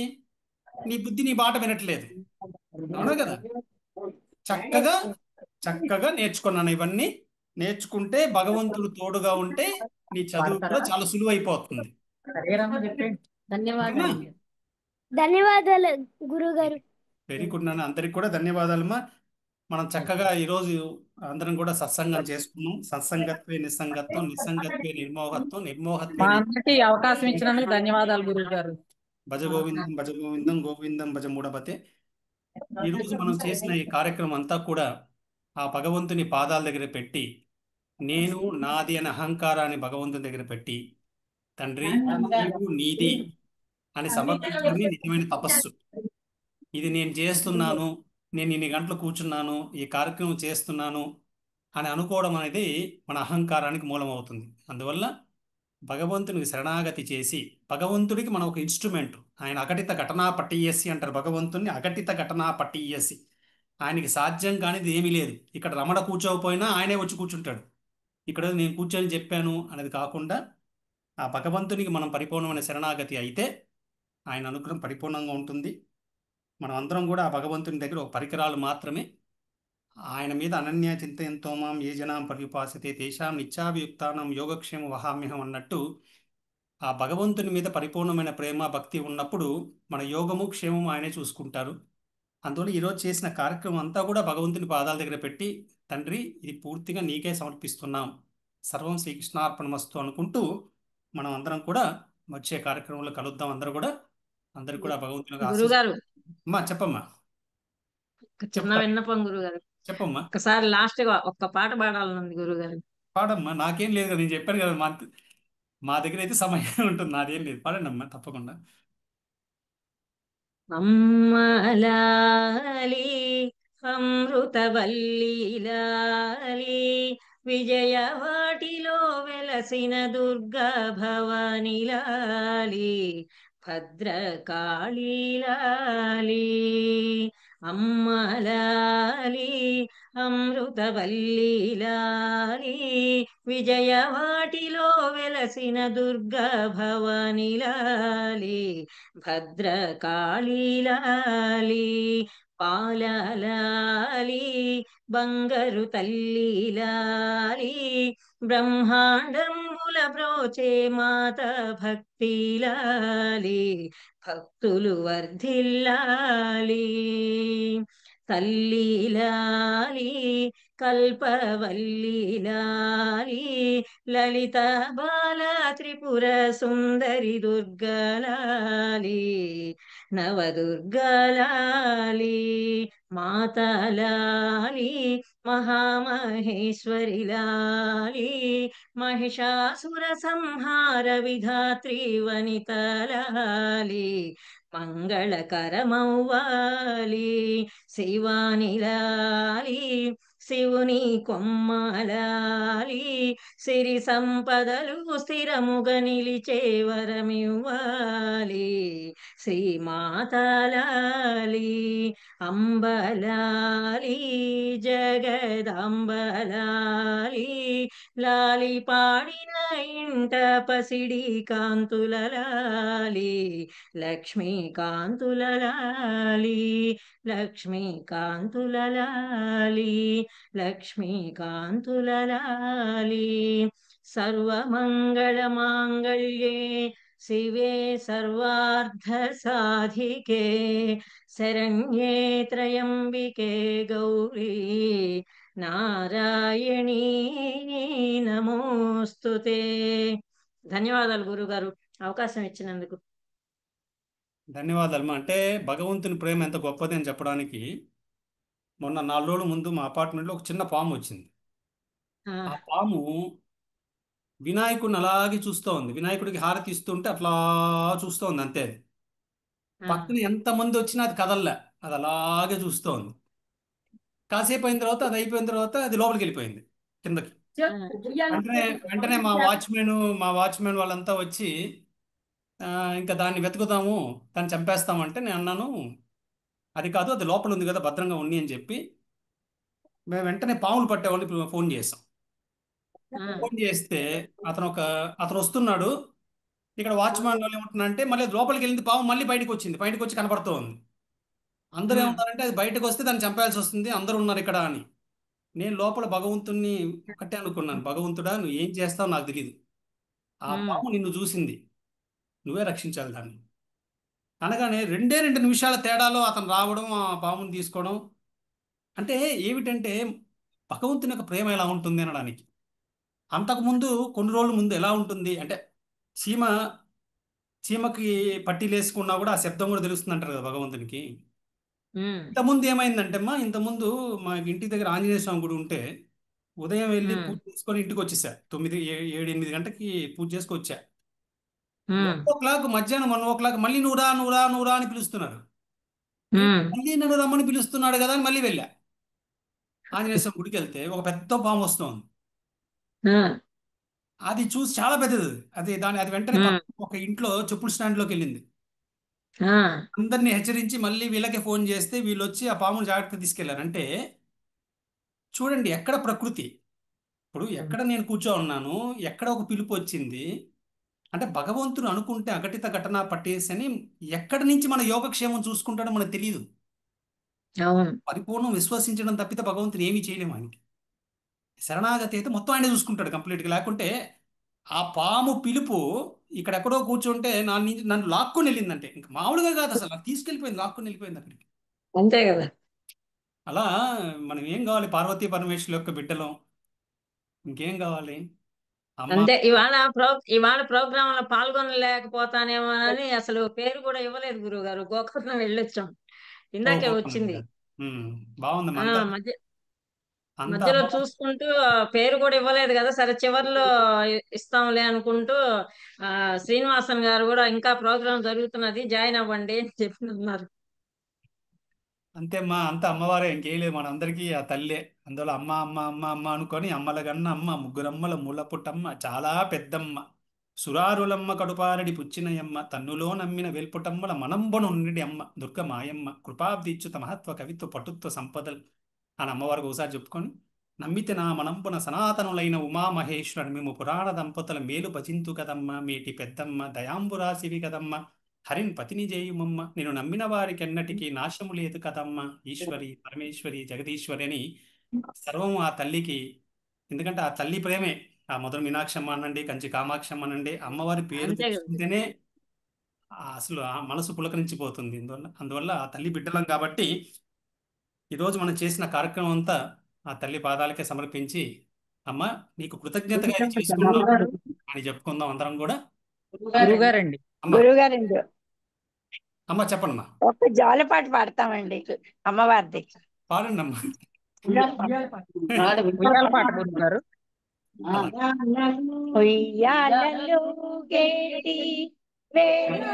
నీ బుద్ధి నీ బాట వినట్లేదు. అవునా కదా? చక్కగా నేర్చుకున్నాను. ఇవన్నీ నేర్చుకుంటే భగవంతుడు తోడుగా ఉంటే నీ చదువు కూడా చాలా సులువైపోతుంది.
ధన్యవాదాలు గురుగారు.
వెరీ గుడ్ నాన్న. అందరికి కూడా ధన్యవాదాలమ్మా. మనం చక్కగా ఈరోజు అందరం కూడా సత్సంగం చేసుకున్నాం. సత్సంగత్వే నిస్సంగత్వం, నిస్సంగత్వే నిర్మోహత్వం, నిర్మోహత్వే
మా అందరికీ ఈ అవకాశం ఇచ్చినందుకు ధన్యవాదాలు గురువు గారు.
భజ గోవిందం భజ గోవిందం గోవిందం భజ మూఢపతే. ఈరోజు మనం చేసిన ఈ కార్యక్రమం అంతా కూడా ఆ భగవంతుని పాదాల దగ్గర పెట్టి, నేను నాది అనే అహంకారాన్ని భగవంతుని దగ్గర పెట్టి, తండ్రి నీవు నీది అని సమర్పించడమే నిజమైన తపస్సు. ఇది నేను చేస్తున్నాను, నేను ఇన్ని గంటలు కూర్చున్నాను, ఈ కార్యక్రమం చేస్తున్నాను అని అనుకోవడం అనేది మన అహంకారానికి మూలమవుతుంది. అందువల్ల భగవంతునికి శరణాగతి చేసి, భగవంతుడికి మనం ఒక ఇన్స్ట్రుమెంట్. ఆయన అఘటిత ఘటనా పట్టియసి అంటారు. భగవంతుని అఘటిత ఘటనా పట్టియసి. ఆయనకి సాధ్యం కానిది ఏమీ లేదు. ఇక్కడ రమణ కూర్చోకపోయినా ఆయనే వచ్చి కూర్చుంటాడు. ఇక్కడ నేను కూర్చొని చెప్పాను అనేది కాకుండా ఆ భగవంతునికి మనం పరిపూర్ణమైన శరణాగతి అయితే ఆయన అనుగ్రహం పరిపూర్ణంగా ఉంటుంది. మనం అందరం కూడా ఆ భగవంతుని దగ్గర ఒక పరికరాలు మాత్రమే. ఆయన మీద అనన్య చింతయంతో మాం ఏ జనాం పర్యుపాసతే తేషాం నిత్యాభియుక్తానం యోగక్షేమ వహామ్యహం అన్నట్టు ఆ భగవంతుని మీద పరిపూర్ణమైన ప్రేమ భక్తి ఉన్నప్పుడు మన యోగము క్షేమము ఆయనే చూసుకుంటారు. అందువల్ల ఈరోజు చేసిన కార్యక్రమం అంతా కూడా భగవంతుని పాదాల దగ్గర పెట్టి, తండ్రి ఇది పూర్తిగా నీకే సమర్పిస్తున్నాం, సర్వం శ్రీకృష్ణార్పణమస్తు అనుకుంటూ మనం అందరం కూడా వచ్చే కార్యక్రమంలో కలుద్దాం. అందరూ కూడా అందరికి కూడా భగవంతునికి
గురుగారు
అమ్మా చెప్పమ్మా.
చిన్న విన్నపం గురుగారు,
చెప్పమ్మా.
ఒకసారి లాస్ట్ గా ఒక్క పాట పాడాలనుంది గురుగారు.
పాడమ్మా, నాకేం లేదు కదా, నేను చెప్పాను కదా, మా దగ్గర అయితే సమయం ఉంటుంది, నాదేం లేదు. పాడండి అమ్మా తప్పకుండా.
అమ్మలాలి అమృతవల్లి లాలి విజయవాటిలో వెలసిన దుర్గా భవాని లాలి భద్రకాళి లాలి. అమ్మలాలి అమృతవల్లి లాలి విజయవాటిలో వెలసిన దుర్గా భవాని లాలి భద్రకాళి లాలి. పాలలాలి బంగారు తల్లి లాలి బ్రహ్మాండంబుల బ్రోచే మాత భక్తి లాలి భక్తులు వర్ధిల్లాలి. తల్లి లాలి కల్పవల్లి లాలి లలిత బాల త్రిపుర సుందరి దుర్గలాలి నవదుర్గలాలి. మాతలాలి మహామహేశ్వరి లాలి మహిషాసుర సంహార విధాత్రి వనితలాలి మంగళకరమవ్వాలి. శివాని లాలి శివుని కొమ్మలాలి సిరి సంపదలు స్థిరముగా నిలిచే వరమివ్వాలి. శ్రీమాతలాలి అంబలాలి జగదంబలాలి లాలి పాడిన ఇంట పసిడి కాంతులలాలి లక్ష్మీకాంతులలాలి లక్ష్మీకాంతులలాలి లక్ష్మీకాంతులలాలి. సర్వమంగళమాంగళ్యే శివే సర్వార్థ సాధికే శరణ్యే త్రయంబికే గౌరీ నారాయణీ నమోస్తుతే. ధన్యవాదాలు గురుగారు అవకాశం ఇచ్చినందుకు.
ధన్యవాదాలు. అంటే భగవంతుని ప్రేమ ఎంత గొప్పది అని చెప్పడానికి మొన్న 4 రోజుల ముందు మా అపార్ట్మెంట్లో ఒక చిన్న పాము వచ్చింది. ఆ పాము వినాయకుడిని అలాగే చూస్తూ ఉంది. వినాయకుడికి హారతి ఇస్తుంటే అట్లా చూస్తూ ఉంది అంతే. అది పక్కన ఎంతమంది వచ్చినా అది కదల్లా, అది అలాగే చూస్తూ ఉంది. కాసేపు అయిన తర్వాత అది అయిపోయిన తర్వాత అది లోపలికి వెళ్ళిపోయింది కిందకి. వెంటనే వెంటనే మా వాచ్మెన్ వాళ్ళంతా వచ్చి ఇంకా దాన్ని వెతుకుతాము, దాన్ని చంపేస్తాము అంటే నేను అన్నాను అది కాదు, అది లోపల ఉంది కదా, భద్రంగా ఉంది అని చెప్పి మేము వెంటనే పాములు పట్టేవాళ్ళు ఫోన్ చేసాం. ఫోన్ చేస్తే అతను వస్తున్నాడు. ఇక్కడ వాచ్మెన్ వాళ్ళు ఏమంటున్నారంటే మళ్ళీ లోపలికి వెళ్ళింది పాము, మళ్ళీ బయటకు వచ్చి కనబడుతూ ఉంది. అందరూ ఏమన్నారంటే అది బయటకు వస్తే దాన్ని చంపాల్సి వస్తుంది, అందరూ ఉన్నారు ఇక్కడ అని. నేను లోపల భగవంతుణ్ణి ఒకటే అనుకున్నాను, భగవంతుడా నువ్వు ఏం చేస్తావు నాకు తెలియదు, ఆ పాము నిన్ను చూసింది, నువ్వే రక్షించాలి దాన్ని అనగానే 2 నిమిషాల తేడాలో అతను రావడం, ఆ పాముని తీసుకోవడం. అంటే ఏమిటంటే భగవంతుని యొక్క ప్రేమ ఎలా ఉంటుంది అనడానికి. అంతకుముందు కొన్ని రోజుల ముందు ఎలా ఉంటుంది అంటే చీమ చీమకి పట్టీలు వేసుకున్నా కూడా ఆ శబ్దం కూడా తెలుస్తుంది అంటారు కదా భగవంతునికి. ఇంతకుముందు ఏమైందంటే ఇంతకుముందు మా ఇంటి దగ్గర ఆంజనేయ స్వామి గుడి ఉంటే ఉదయం వెళ్ళి పూజ చేసుకొని ఇంటికి వచ్చేసా. 7-8 గంటకి పూజ చేసుకొని వచ్చా. 1:00 మధ్యాహ్నం 1:00 మళ్ళీ నువ్వురా నువ్వురా నువ్వురా అని పిలుస్తున్నారు. మళ్ళీ నన్ను రమ్మని పిలుస్తున్నాడు కదా అని మళ్ళీ వెళ్ళా. ఆంజనేయ స్వామి గుడికి వెళ్తే ఒక పెద్ద పాము వస్తుంది. అది చూసి చాలా పెద్దది. అది వెంటనే ఒక ఇంట్లో చెప్పుల స్టాండ్ లోకి వెళ్ళింది. అందరిని హెచ్చరించి మళ్ళీ వీళ్ళకే ఫోన్ చేస్తే వీళ్ళు వచ్చి ఆ పామును జాగ్రత్త తీసుకెళ్లారు. అంటే చూడండి ఎక్కడ ప్రకృతి. ఇప్పుడు ఎక్కడ నేను కూర్చో ఉన్నాను, ఎక్కడ ఒక పిలుపు వచ్చింది అంటే భగవంతుడు అనుకుంటే అఘటిత ఘటన పట్టేసి అని ఎక్కడి నుంచి మన యోగక్షేమం చూసుకుంటాడో మనకు తెలియదు. పరిపూర్ణం విశ్వసించడం తప్పితే భగవంతుని ఏమీ చేయలేము. ఆయనకి శరణాగతి అయితే మొత్తం ఆయన చూసుకుంటాడు కంప్లీట్గా. లేకుంటే ఆ పాము పిలుపు ఇక్కడ ఎక్కడో కూర్చుంటే నన్ను లాక్కుని వెళ్ళిందంటే ఇంకా మామూలుగా కాదు, అసలు నాకు తీసుకెళ్ళిపోయింది, లాక్కుని వెళ్ళిపోయింది అక్కడికి.
అంతే కదా.
అలా మనం ఏం కావాలి? పార్వతీ పరమేశ్వరుల యొక్క బిడ్డలం, ఇంకేం కావాలి?
అంతే. ఇవాళ ప్రోగ్రామ్ లో పాల్గొనలేకపోతానేమోనని అసలు పేరు కూడా ఇవ్వలేదు గురువు గారు. గోకర్ణం వెళ్ళొచ్చాం, ఇందాకే వచ్చింది.
బాగుంది.
మధ్యలో చూసుకుంటూ పేరు కూడా ఇవ్వలేదు కదా. సరే చివర్లో ఇస్తాంలే అనుకుంటూ శ్రీనివాసన్ గారు కూడా ఇంకా ప్రోగ్రామ్ జరుగుతున్నది, జాయిన్ అవ్వండి అని చెప్తున్నారు.
అంతేమ్మా, అంత అమ్మవారే, ఇంకేం లేదు. మనందరికీ ఆ తల్లే. అందులో అమ్మ అమ్మ అమ్మ అమ్మ అనుకొని అమ్మల గన్న అమ్మ, ముగ్గురమ్మల మూల పుట్టమ్మ, చాలా పెద్దమ్మ, సురారులమ్మ కడుపారడి పుచ్చినయమ్మ, తన్నులో నమ్మిన వేల్పుటమ్మల మనంబను ఉన్నడి అమ్మ, దుర్గ మాయమ్మ, కృపాబ్దిచ్యుత మహత్వ కవిత్వ పటుత్వ సంపదలు అని అమ్మవారికి ఒకసారి చెప్పుకొని, నమ్మితే నా మనంపున సనాతనులైన ఉమామహేశ్వరుని మేము పురాణ దంపతుల మేలు భజింతు కదమ్మ, మేటి పెద్దమ్మ దయాంబురాశివి కదమ్మ, హరిన్ పతిని చేయుమమ్మ, నేను నమ్మిన వారికి ఎన్నటికీ నాశము లేదు కదమ్మ, ఈశ్వరి పరమేశ్వరి జగదీశ్వరి అని సర్వం ఆ తల్లికి. ఎందుకంటే ఆ తల్లి ప్రేమే. ఆ మొదలు మీనాక్షమ్మ అనండి, కంచి కామాక్షమ్మ అనండి, అమ్మవారి పేరు తెలుసుకుంటేనే అసలు ఆ మనసు పులకరించిపోతుంది. అందువల్ల ఆ తల్లి బిడ్డలం కాబట్టి ఈరోజు మనం చేసిన కార్యక్రమం అంతా ఆ తల్లి పాదాలకే సమర్పించి, అమ్మ నీకు కృతజ్ఞతగా చేసుకుందాం అని చెప్పుకుందాం అందరం కూడా.
గురుగారండి.
అమ్మ చెప్పండి అమ్మా.
ఒక జోలపాట పాడతామండి అమ్మవారిది.
పాడండి అమ్మా.
ఉయ్యాల పాట గురుగారు.
ఉయ్యాలలో గేటి పైన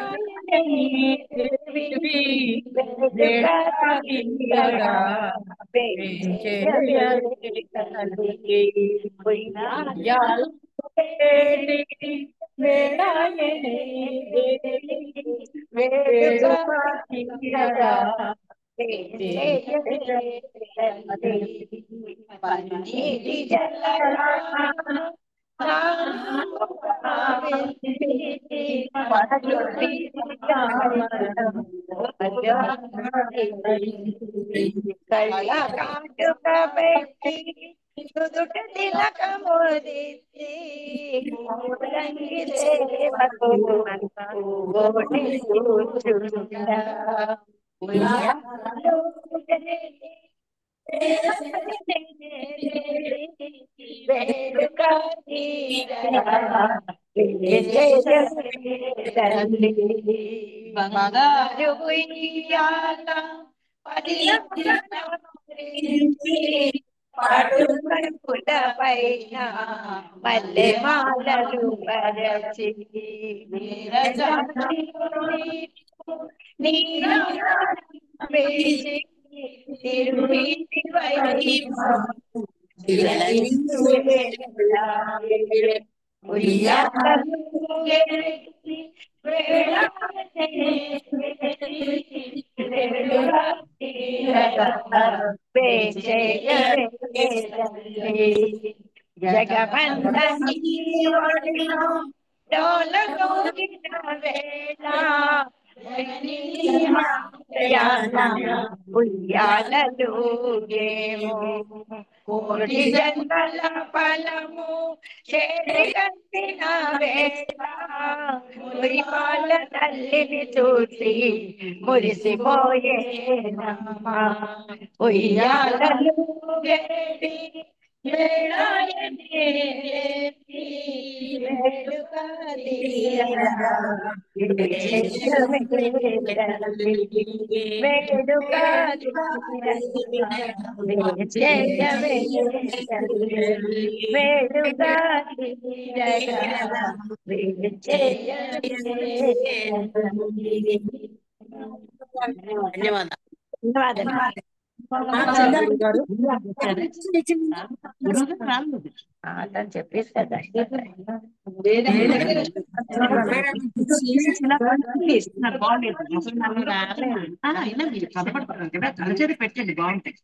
మల్లె మాలలు పరచి ఉయ్యాలలుగేమో కోటి జన్మల ఫలము చేతి కంటిన వేళ మురిపాల తల్లిని చూసి మురిసిపోయేనమ్మా ఉయ్యాలలుగేటి వేళాయనే వేడుక తీయరా చెప్పేసి కదా
బాగుండేది. కలచరి పెట్టండి బాగుంటాయి.